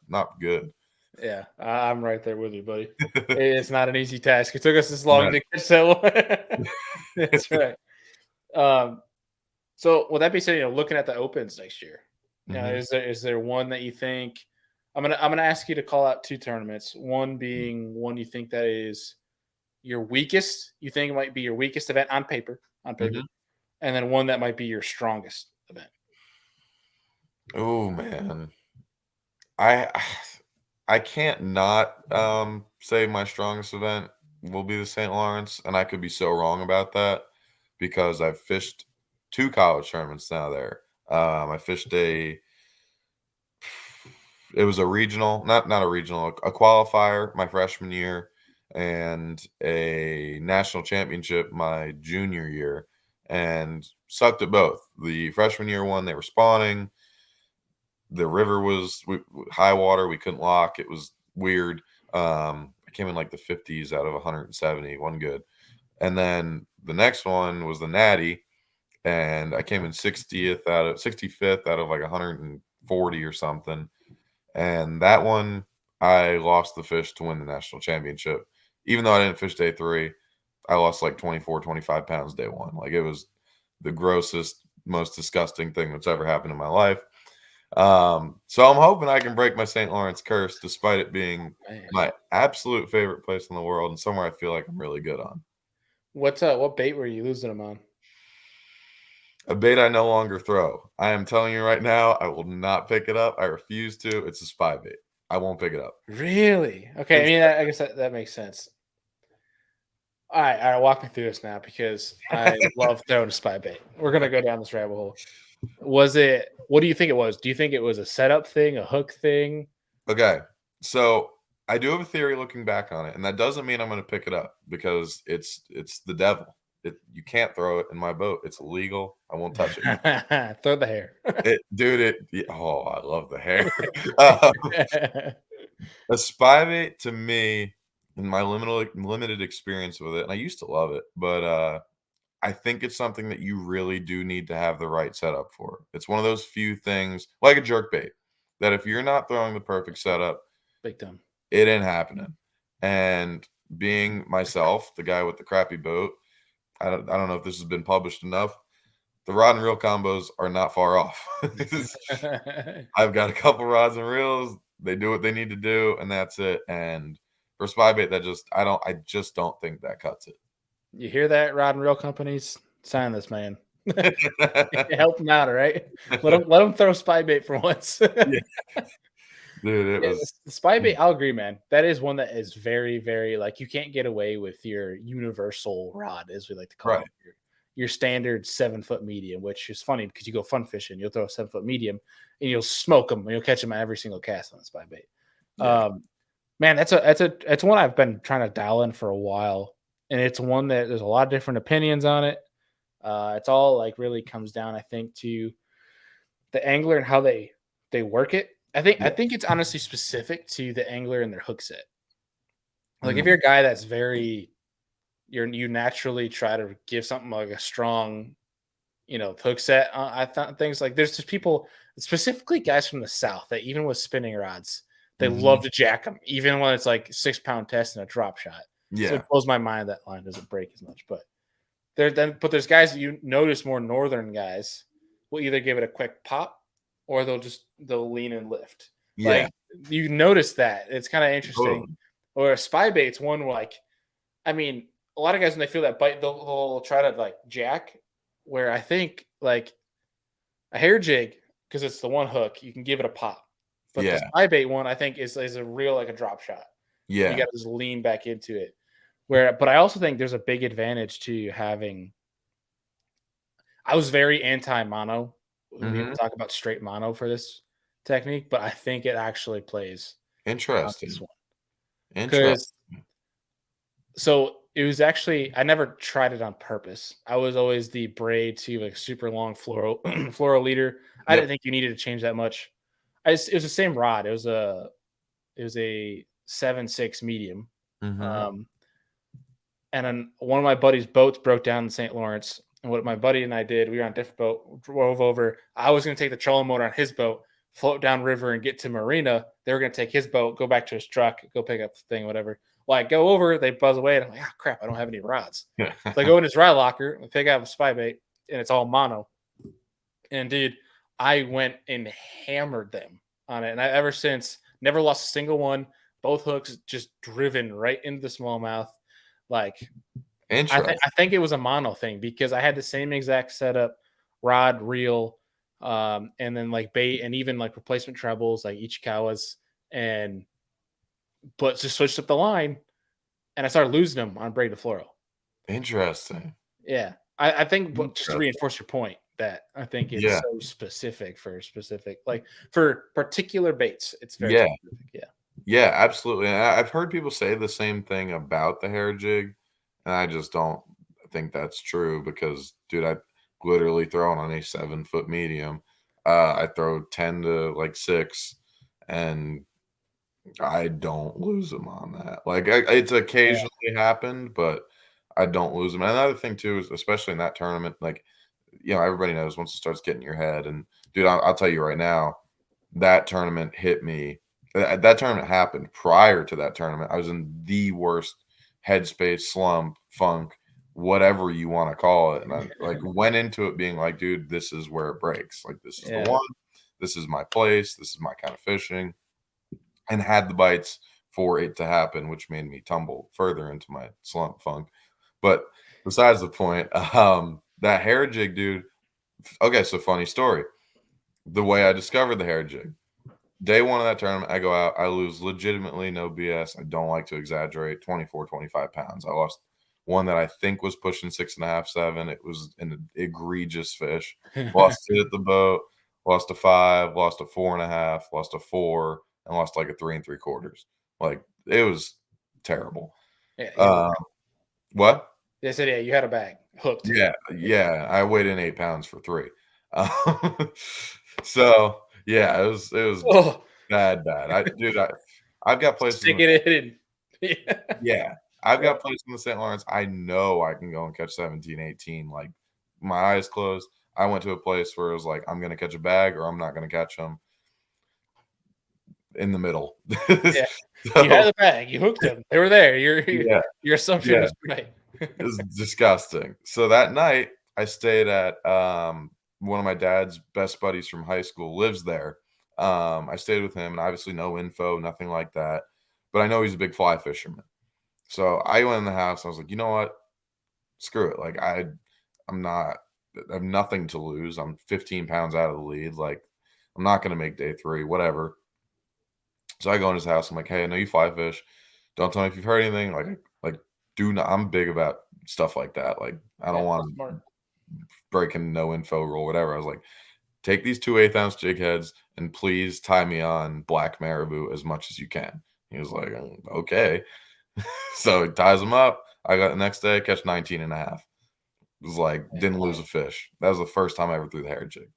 good. Yeah, I'm right there with you, buddy. It's not an easy task. It took us this long Right. to catch that one. That's right. Um, so with that being said, looking at the opens next year, Mhm, is there one that you think I'm gonna ask you to call out two tournaments. One mm, being one you think that is your weakest, you think it might be your weakest event on paper, mhm. and then one that might be your strongest event. Oh, man. I I can't not, say my strongest event will be the St. Lawrence, and I could be so wrong about that because I've fished 2 college tournaments now there. I fished it was a regional, not a regional, a qualifier my freshman year and a national championship my junior year, and sucked at both. The freshman year one, they were spawning. The river was high water. We couldn't lock. It was weird. I came in like the 50s out of 170, one good. And then the next one was the Natty, and I came in 60th out of 65th out of like 140 or something. And that one, I lost the fish to win the national championship. Even though I didn't fish day 3, I lost like 24, 25 pounds day 1. Like it was the grossest, most disgusting thing that's ever happened in my life. So I'm hoping I can break my St. Lawrence curse despite it being Man. my absolute favorite place in the world and somewhere I feel like I'm really good on. What bait were you losing them on? A bait I no longer throw. I am telling you right now, I will not pick it up. I refuse to. It's a spy bait. I won't pick it up. Really? Okay, I It's mean, I guess that makes sense. All right, walk me through this now because I love throwing a spy bait. We're gonna go down this rabbit hole. Was it? What do you think it was? Do you think it was a setup thing, a hook thing? okay. So I do have a theory looking back on it, and that doesn't mean I'm going to pick it up because it's the devil. You can't throw it in my boat. It's illegal. I won't touch it. Throw the hair. Oh, I love the hair. Uh, a spy bait to me, in my limited experience with it, and I used to love it, but I think it's something that you really do need to have the right setup for. It's one of those few things, like a jerk bait, that if you're not throwing the perfect setup, Big time. it ain't happening. And being myself, the guy with the crappy boat, I don't know if this has been published enough. The rod and reel combos are not far off. I've got a couple rods and reels. They do what they need to do, and that's it. And for spy bait, I just don't think that cuts You hear that, rod and reel companies? Sign this man. it. Help him out, all right? Let him throw spy bait for once. Yeah, dude, it Yeah, was the spy bait, I'll agree, man. That is one that is very, very like you can't get away with your universal rod, as we like to call right. it. Your standard 7 foot medium, which is funny because you go fun fishing, you'll throw a 7 foot medium and you'll smoke them and you'll catch them at every single cast on the spy bait. Yeah. Man, that's one I've been trying to dial in for a while, and it's one that there's a lot of different opinions on it. It's all like really comes down, I think, to the angler and how they work it. I Yeah. think it's honestly specific to the angler and their hook set. Like if Mhm. you're a guy that's very you naturally try to give something like a strong, hook set. I thought things like there's just people, specifically guys from the south, that even with spinning rods, they Mhm. love to jack them, even when it's like 6 pound test and a drop shot. So Yeah. it blows my mind that line doesn't break as much. But there's guys that you notice more northern guys will either give it a quick pop or they'll lean and lift. Yeah. Like you notice that. It's kind of interesting. Totally. Or a spy bait's one where, like, I mean, a lot of guys when they feel that bite, they'll try to like jack. Where I think like a hair jig, because it's the one hook, you can give it a pop. But the Yeah. spy bait one, I think, is a real like a drop shot. You Yeah. got to just lean back into it. But I also think there's a big advantage to having. I was very anti mono. We Mhm. didn't talk about straight mono for this technique, but I think it actually plays on this Interesting. one Interesting. because so it was actually I never tried it on purpose. I was always the braid to like super long floral floral leader. I didn't Yep. think you needed to change that much. It was the same rod. It was a 7.6 medium. Mhm. Um, and then one of my buddy's boats broke down in St. Lawrence. And what my buddy and I did, we were on a different boat, drove over. I was going to take the trolling motor on his boat, float down river, and get to Marina. They were going to take his boat, go back to his truck, go pick up the thing, whatever. Well, I go over, they buzz away, and I'm like, ah, crap, I don't have any rods. So I go in his rod locker and pick out a spy bait, and it's all mono. And dude, I went and hammered them on it. And I ever since never lost a single one. Both hooks just driven right into the smallmouth. Like I Interesting. think it was a mono thing because I had the same exact setup, rod, reel, and then like bait and even like replacement trebles like Ichikawas, and but just switched up the line and I started losing them on braid to floral. Interesting. Yeah, I think just to Interesting. reinforce your point that I think it's Yeah. so specific for specific like for particular baits. It's very Yeah. specific. Yeah. Yeah, absolutely, and I've heard people say the same thing about the hair jig, and I just don't think that's true because, dude, I literally throw it on a 7-foot medium. I throw 10 to, like, 6, and I don't lose them on that. Like, it's Yeah. occasionally happened, but I don't lose them. And another thing too is, especially in that tournament, like, everybody knows once it starts getting in your head, and, dude, I'll tell you right now, that tournament hit me. That tournament happened prior to that tournament. I was in the worst headspace, slump, funk, whatever you wanna call it, and I, like, went into it being like, "Dude, this is where it breaks. Like, this is the Yeah. one. This is my place. This is my kind of fishing," and had the bites for it to happen, which made me tumble further into my slump funk. But besides the point, that hair jig, dude. Okay, so funny story. The way I discovered the hair jig. Day one of that tournament, I go out, I lose legitimately, no BS. I don't like to exaggerate, 24, 25 pounds. I lost one that I think was pushing 6.5, 7. It was an egregious fish. Lost it at the boat, lost a 5, lost a 4.5, lost a 4, and lost like a 3 3/4. Like, it was terrible. Yeah. You had, Uh, what? they said, yeah, you had a bag hooked. Yeah, Yeah. yeah. I weighed in 8 pounds for 3. Um, so, yeah, it was Oh, bad, bad. I've got places in stick the it in. Yeah. yeah, I've Yeah. got places in the St. Lawrence, I know I can go and catch 17, 18. Like, my eyes closed. I went to a place where it was like, "I'm gonna catch a bag or I'm not gonna catch them in the middle." Yeah. You had So, the bag. You hooked them. They were there. yeah, Your assumption yeah, was right. it was disgusting. So that night, I stayed at, one of my dad's best buddies from high school lives there. I stayed with him, and obviously no info, nothing like that, but I know he's a big fly fisherman. So I went in the house, I was like, "You know what? Screw it, like, I'm not I have nothing to lose, I'm 15 pounds out of the lead, like, I'm not gonna make day 3, whatever." So I go in his house, I'm like, "Hey, I know you fly fish, don't tell me if you've heard anything, like, do not." I'm big about stuff like that, like, I don't Yeah. want Smart. breaking no info rule, whatever. I was like, "Take these 2/8 ounce jig heads and please tie me on black marabou as much as you can." He was like, Okay." So he ties them up. I got the next day, catch 19 and a half. It was like, didn't lose a fish. That was the first time I ever threw the hair jig.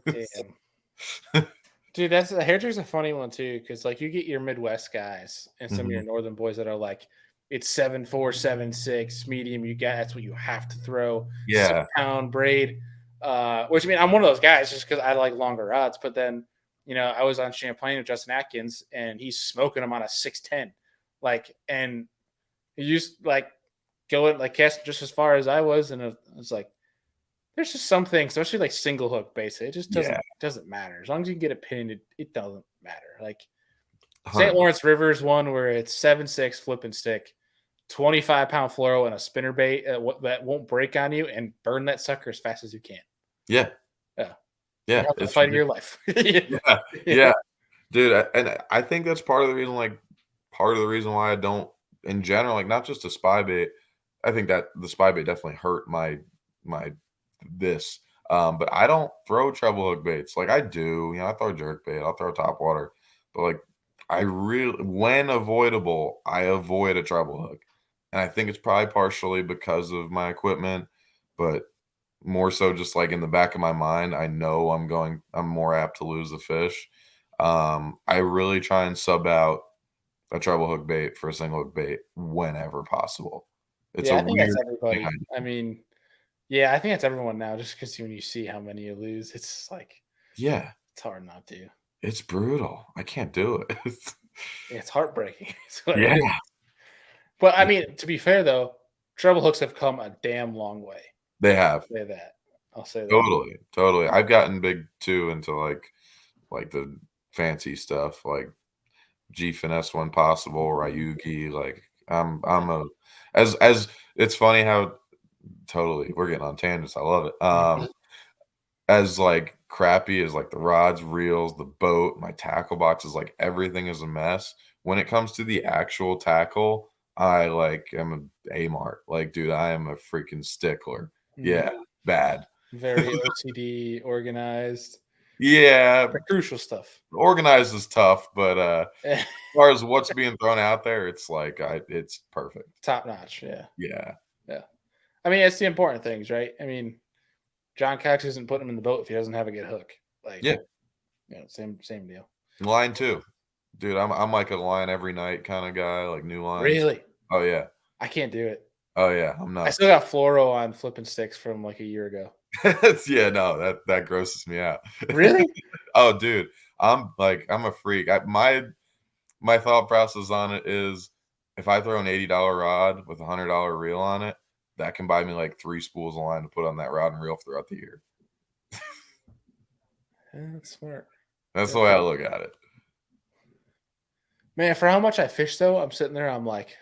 Damn. Dude, that's the hair trig's a funny one too, because like you get your Midwest guys and some of your Mhm. northern boys that are like, it's 7.4, 7.6 medium. You got that's what you have to throw. six Yeah. pound braid. Which I mean, I'm one of those guys just because I like longer rods. But then, I was on Champlain with Justin Atkins, and he's smoking them on a 610, like, and he used like going like cast just as far as I was, and it was like there's just some things, especially like single hook base. It just Yeah. doesn't matter as long as you can get it pinned. It doesn't matter. Like St. 100%. Lawrence River is one where it's 7.6 flip and stick, 25-pound fluoro and a spinner bait that won't break on you and burn that sucker as fast as you can. Yeah. Yeah, you're Yeah. having the It's fight of ridiculous. your life. Yeah. Yeah. Yeah. Dude, and I think that's part of the reason, like, part of the reason why I don't, in general, like not just a spy bait. I think that the spy bait definitely hurt my this. But I don't throw treble hook baits. Like I do, I throw jerk bait, I'll throw top water, but like I really, when avoidable, I avoid a treble hook. And I think it's probably partially because of my equipment, but more so just like in the back of my mind, I know I'm more apt to lose the fish. I really try and sub out a treble hook bait for a single hook bait whenever possible. It's Yeah, a I think that's weird thing I everybody. I do. mean, yeah, I think that's everyone now. Just because when you see how many you lose, it's like Yeah, it's hard not to. it's brutal. I can't do it. It's heartbreaking. It's what it Yeah, is. But I mean, to be fair though, treble hooks have come a damn long way. they have. Say that. I'll say that. Totally, totally. I've gotten big too into like the fancy stuff, like G Finesse when possible, Ryugi. Like I'm a as it's funny how totally we're getting on tangents. I love it. Mhm. As like crappy as like the rods, reels, the boat, my tackle boxes, like everything is a mess. When it comes to the actual tackle, I like am a mart. Like, dude, I am a freaking stickler. Mhm. Yeah, bad. Very OCD, organized, Yeah, the crucial stuff. organized is tough, but as far as what's being thrown out there, it's like it's perfect. Top notch. Yeah. Yeah. Yeah. I mean, it's the important things, right? I mean, John Cox isn't putting him in the boat if he doesn't have a good hook. Like, Yeah. same deal. Line too. Dude, I'm like a line every night kind of guy, like new lines. Really? Oh yeah. I can't do it. Oh yeah. I'm I still nuts. got fluoro on flipping sticks from like a year ago. Yeah, no, that grosses me out. Really? Oh, dude, I'm a freak. My thought process on it is if I throw an $80 rod with a $100 reel on it, that can buy me like 3 spools of line to put on that rod and reel throughout the year. Yeah, that's smart. That's Yeah. the way I look at it. Man, for how much I fish though, I'm sitting there, I'm like,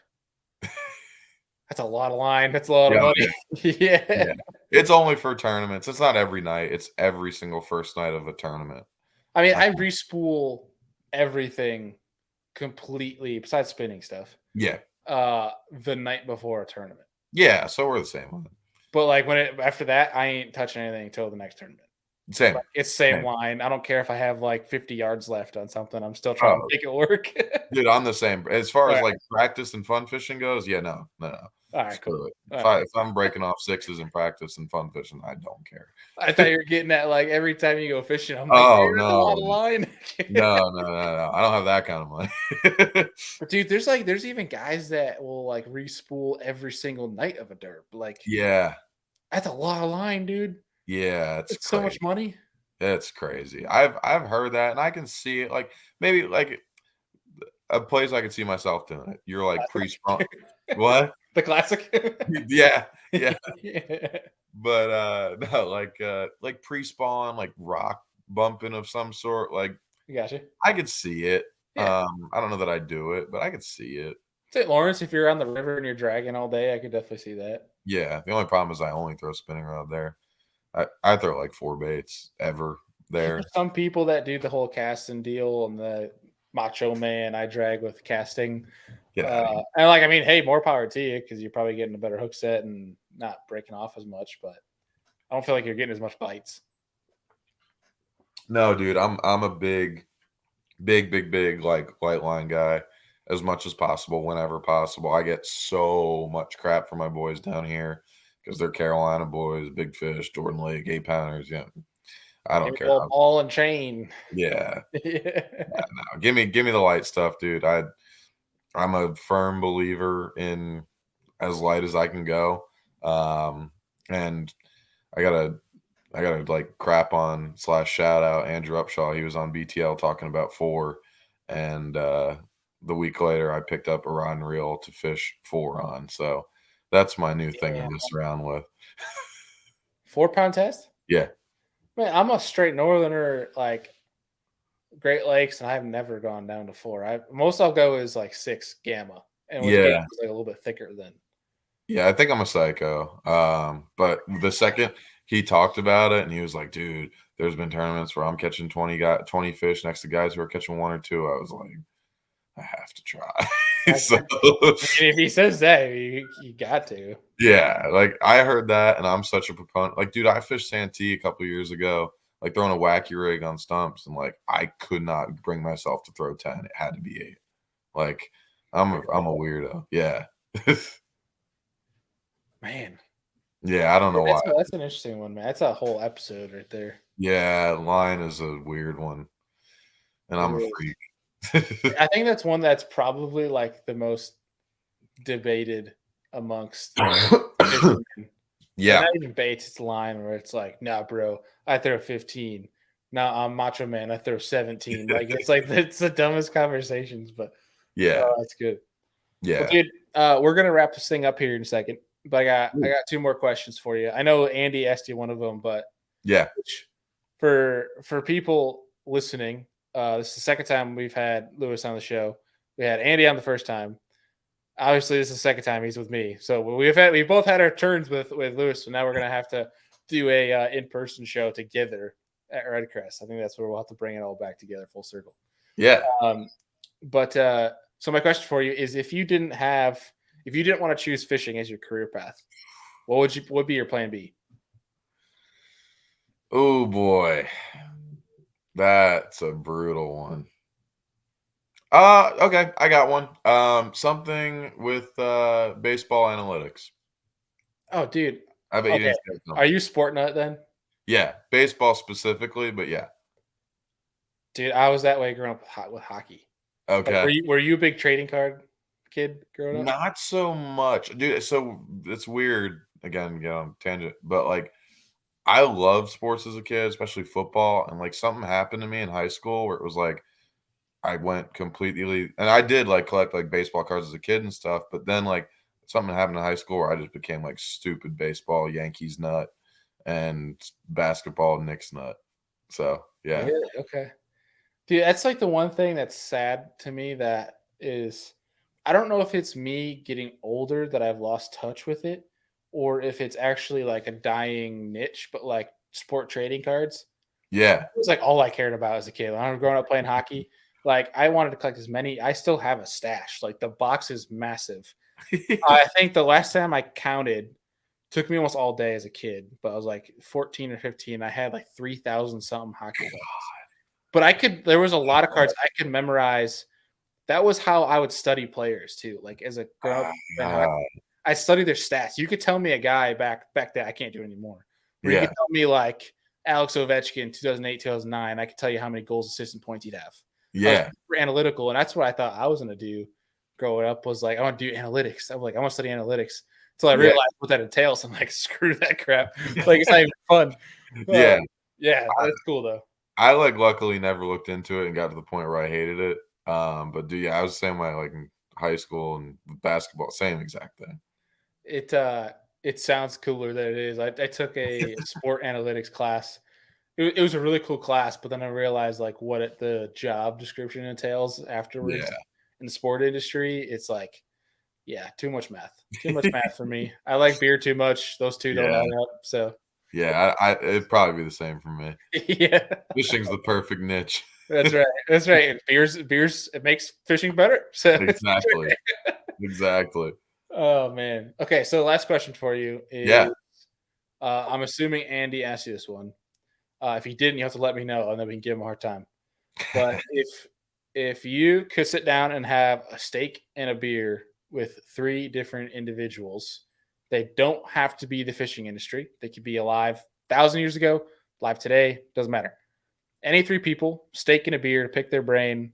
that's a lot of line. That's a lot of Yeah, money. yeah, Yeah. yeah. It's only for tournaments. It's not every night. It's every single first night of a tournament. I mean, I Um, respool everything completely besides spinning stuff, yeah. the night before a tournament. Yeah, so we're the same one. But like after that, I ain't touching anything until the next tournament. Same, Like, it's same same. line. I don't care if I have like 50 yards left on something. I'm still trying to Oh, make it work. dude, I'm the same. As far All as, right. like, practice and fun fishing goes, yeah, no, no, no. All right, cool. Screw it. All If right. I if I'm breaking off sixes in practice and fun fishing, I don't care. I thought you were getting at like every time you go fishing. I'm like, Oh, dude, that's a lot no. of line. No, no, no, no. I don't have that kind of money. But dude, there's even guys that will like respool every single night of a derp. Like Yeah. that's a lot of line, dude. Yeah, it's It's so much crazy. money. It's crazy. I've heard that, and I can see it, like, maybe, like, a place I could see myself doing it. You're, like, pre-spawn. Classic. What? The classic. Yeah, yeah. Yeah. But, no, like pre-spawn, like, rock bumping of some sort, like, Gotcha. I could see it. Yeah. I don't know that I'd do it, but I could see it. St. Lawrence, if you're on the river and you're dragging all day, I could definitely see that. Yeah, the only problem is I only throw spinning rod there. I throw, like, 4 baits ever Yeah, there. there's some people that do the whole casting deal and the macho man I drag with casting. Get out of here. And like, I mean, hey, more power to you because you're probably getting a better hook set and not breaking off as much. But I don't feel like you're getting as much bites. No, dude, I'm a big, like, white line guy as much as possible, whenever possible. I get so much crap from my boys down here because 'cause they're Carolina boys, big fish, Jordan Lake, 8-pounders, yeah. I Give don't me care. a little ball and chain. Yeah. Yeah. No, give me the light stuff, dude. I'm a firm believer in as light as I can go. And I gotta like crap on slash shout out Andrew Upshaw. He was on BTL talking about 4, and the week later I picked up a rod and reel to fish 4 on. So that's my new thing to Damn. mess around with. 4 pound test? Yeah. Man, I'm a straight northerner, like Great Lakes, and I've never gone down to 4. I most I'll go is like 6 gamma, and with gamma Yeah. it's like a little bit thicker than. Yeah, I think I'm a psycho. But the second he talked about it and he was like, dude, there's been tournaments where I'm catching 20 fish next to guys who are catching 1 or 2. I was like, I have to try. I So mean, if he says that, you got to. yeah, like I heard that, and I'm such a proponent. Like, dude, I fished Santee a couple years ago, like throwing a wacky rig on stumps, and like I could not bring myself to throw 10. It had to be 8. Like I'm a weirdo. Yeah. Man, Yeah, I don't know why. that's an interesting one, man. That's a whole episode right there. Yeah, line is a weird one, and It I'm a is. freak. I think that's one that's probably like the most debated amongst fishermen. And Yeah, not even baits, it's line where it's like, nah, bro, I throw 15. Nah, I'm Macho Man, I throw 17. Like it's the dumbest conversations, but yeah, oh, that's good. Well, yeah, dude, we're gonna wrap this thing up here in a second, but I got two more questions for you. I know Andy asked you one of them, but yeah, which for people listening, this is the second time we've had Lewis on the show. We had Andy on the first time. Obviously, this is the second time he's with me. So we both had our turns with Lewis. So now we're gonna have to do a in person show together at Redcrest. I think that's where we'll have to bring it all back together, full circle. yeah. Um, but so my question for you is: if you didn't want to choose fishing as your career path, what would be your plan B? Oh boy, that's a brutal one. Okay, I got one. Something with baseball analytics. Oh, dude. I bet you Okay. didn't say Are something. you sport nut then? Yeah, baseball specifically, but yeah. Dude, I was that way growing up with hockey. Like, Okay. were you a big trading card kid growing up? Not so much, dude. So it's weird. Again, get on tangent, but like I loved sports as a kid, especially football. And like something happened to me in high school where it was like I went completely, and I did like collect like baseball cards as a kid and stuff. But then like something happened in high school where I just became like stupid baseball Yankees nut and basketball Knicks nut. So yeah, Really? Okay. Dude, that's like the one thing that's sad to me that is I don't know if it's me getting older that I've lost touch with it or if it's actually like a dying niche, but like sport trading cards. yeah, It was like all I cared about as a kid. When I was growing up playing hockey, like I wanted to collect as many. I still have a stash. Like the box is massive. I think the last time I counted took me almost all day as a kid, but I was like 14 or 15. I had like 3,000 something hockey cards. But there was a lot of cards I could memorize. That was how I would study players too. Like as a grown up playing hockey, Ah, I studied their stats. You could tell me a guy back then. I can't do it anymore. Where you could yeah, tell me like Alex Ovechkin, 2008, 2009. I could tell you how many goals, assists, and points he'd have. I was yeah, super analytical, and that's what I thought I was going to do growing up. Was like I want to do analytics. I'm like I want to study analytics until I yeah, realized what that entails. I'm like screw that crap. Like it's not even fun. yeah. Yeah, that's cool though. I, like, luckily never looked into it and got to the point where I hated it. But dude, yeah, I was the same way, like, in high school and basketball, same exact thing. It sounds cooler than it is. I took a sport analytics class. It was a really cool class, but then I realized like the job description entails afterwards Yeah, in the sport industry. It's like, yeah, too much math for me. I like beer too much. Those two don't yeah, add up. So yeah, it'd probably be the same for me. yeah, Fishing's the perfect niche. that's right. That's right. And beers, it makes fishing better. So Exactly, exactly. oh man. Okay, so last question for you is Yeah. I'm assuming Andy asked you this one. If he didn't, you have to let me know, and then we can give him a hard time. But if you could sit down and have a steak and a beer with three different individuals, they don't have to be the fishing industry. They could be alive 1,000 years ago, alive today, doesn't matter. Any three people, steak and a beer to pick their brain.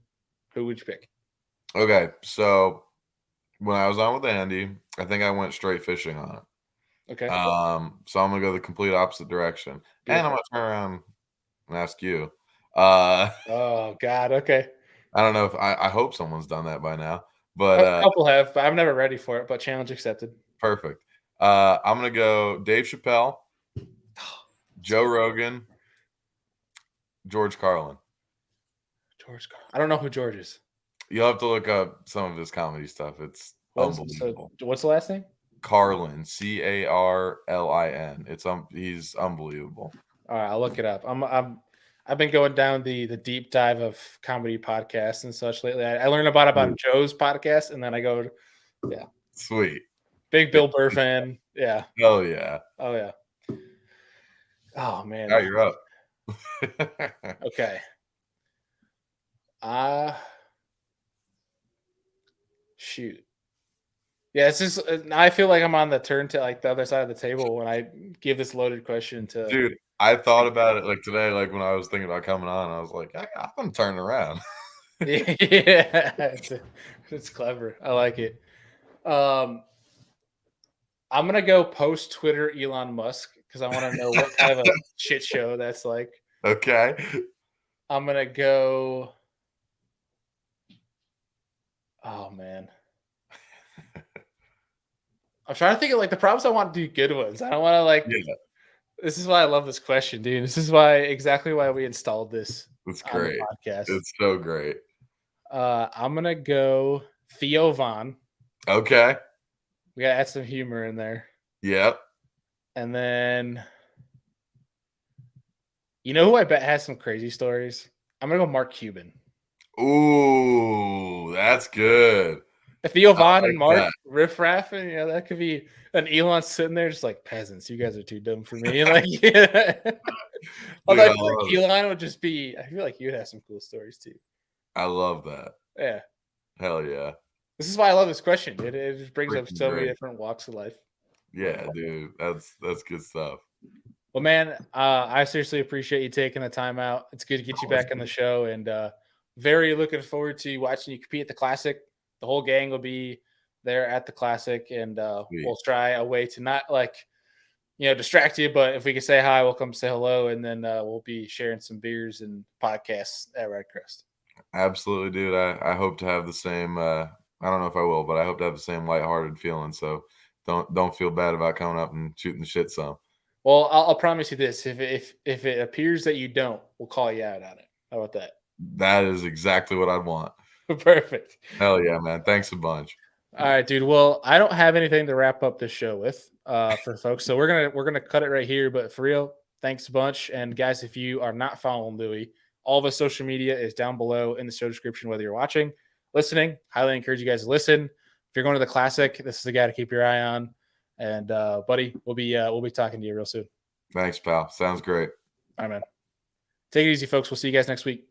Who would you pick? Okay, so when I was on with Andy, I think I went straight fishing on it. Okay, So I'm gonna go the complete opposite direction, and I'm beautiful. gonna turn around and ask you. Uh, Oh God, okay. I don't know if I hope someone's done that by now, A but, couple have, but I'm never ready for it. But challenge accepted. perfect. I'm gonna go Dave Chappelle, Joe Rogan, George Carlin. George, I don't know who George is. You'll have to look up some of his comedy stuff. It's unbelievable. What's the last name? Carlin, Carlin. He's unbelievable. All right, I'll look it up. I've been going down the deep dive of comedy podcasts and such lately. I learned about Joe's podcast, and then I go, yeah, Sweet. big Bill Burr fan. Yeah. Hell yeah. Oh yeah. Oh man. Now you're up. Okay. Shoot. Yeah, it's just I feel like I'm on the turn to like the other side of the table when I give this loaded question to. Dude, I thought about it like today, like when I was thinking about coming on, I was like, I'm gonna turn around. Yeah, it's clever. I like it. I'm gonna go post Twitter Elon Musk because I want to know what kind of a shit show that's like. Okay. I'm gonna go. Oh man, I'm trying to think of like the problems. I want to do good ones. I don't want to like. Yeah, This is why I love this question, dude. This is why exactly why we installed this that's on the great. podcast. It's so great. I'm gonna go Theo Von. Okay. We gotta add some humor in there. Yep. And then, you know who I bet has some crazy stories? I'm gonna go Mark Cuban. Ooh, that's good. Theo I Von like and Mark that. riffraffing, that could be an Elon sitting there just like peasants. You guys are too dumb for me. Like, yeah. Although I Dude, I feel love like it. Elon would just be. I feel like he would have some cool stories too. I love that. Yeah, Hell yeah. this is why I love this question. It just brings up Freaking so many great. different walks of life. Yeah, dude. That's good stuff. Well, man, I seriously appreciate you taking the time out. It's good to get you back on the show, and very looking forward to watching you compete at the Classic. The whole gang will be there at the Classic, and Sweet. we'll try a way to not distract you. But if we can say hi, we'll come say hello, and then we'll be sharing some beers and podcasts at Red Crest. Absolutely, dude. I hope to have the same I don't know if I will, but I hope to have the same lighthearted feeling. So don't feel bad about coming up and shooting the shit some. Well, I'll promise you this: if it appears that you don't, we'll call you out on it. How about that? That is exactly what I'd want. Perfect. Hell yeah, man. Thanks a bunch. All right, dude. Well, I don't have anything to wrap up this show with for folks, so we're gonna cut it right here. But for real, thanks a bunch. And guys, if you are not following Louie, all of his social media is down below in the show description. Whether you're watching, listening, highly encourage you guys to listen. If you're going to the Classic, this is the guy to keep your eye on. And buddy, we'll be talking to you real soon. Thanks, pal. Sounds great. All right, man. Take it easy, folks. We'll see you guys next week.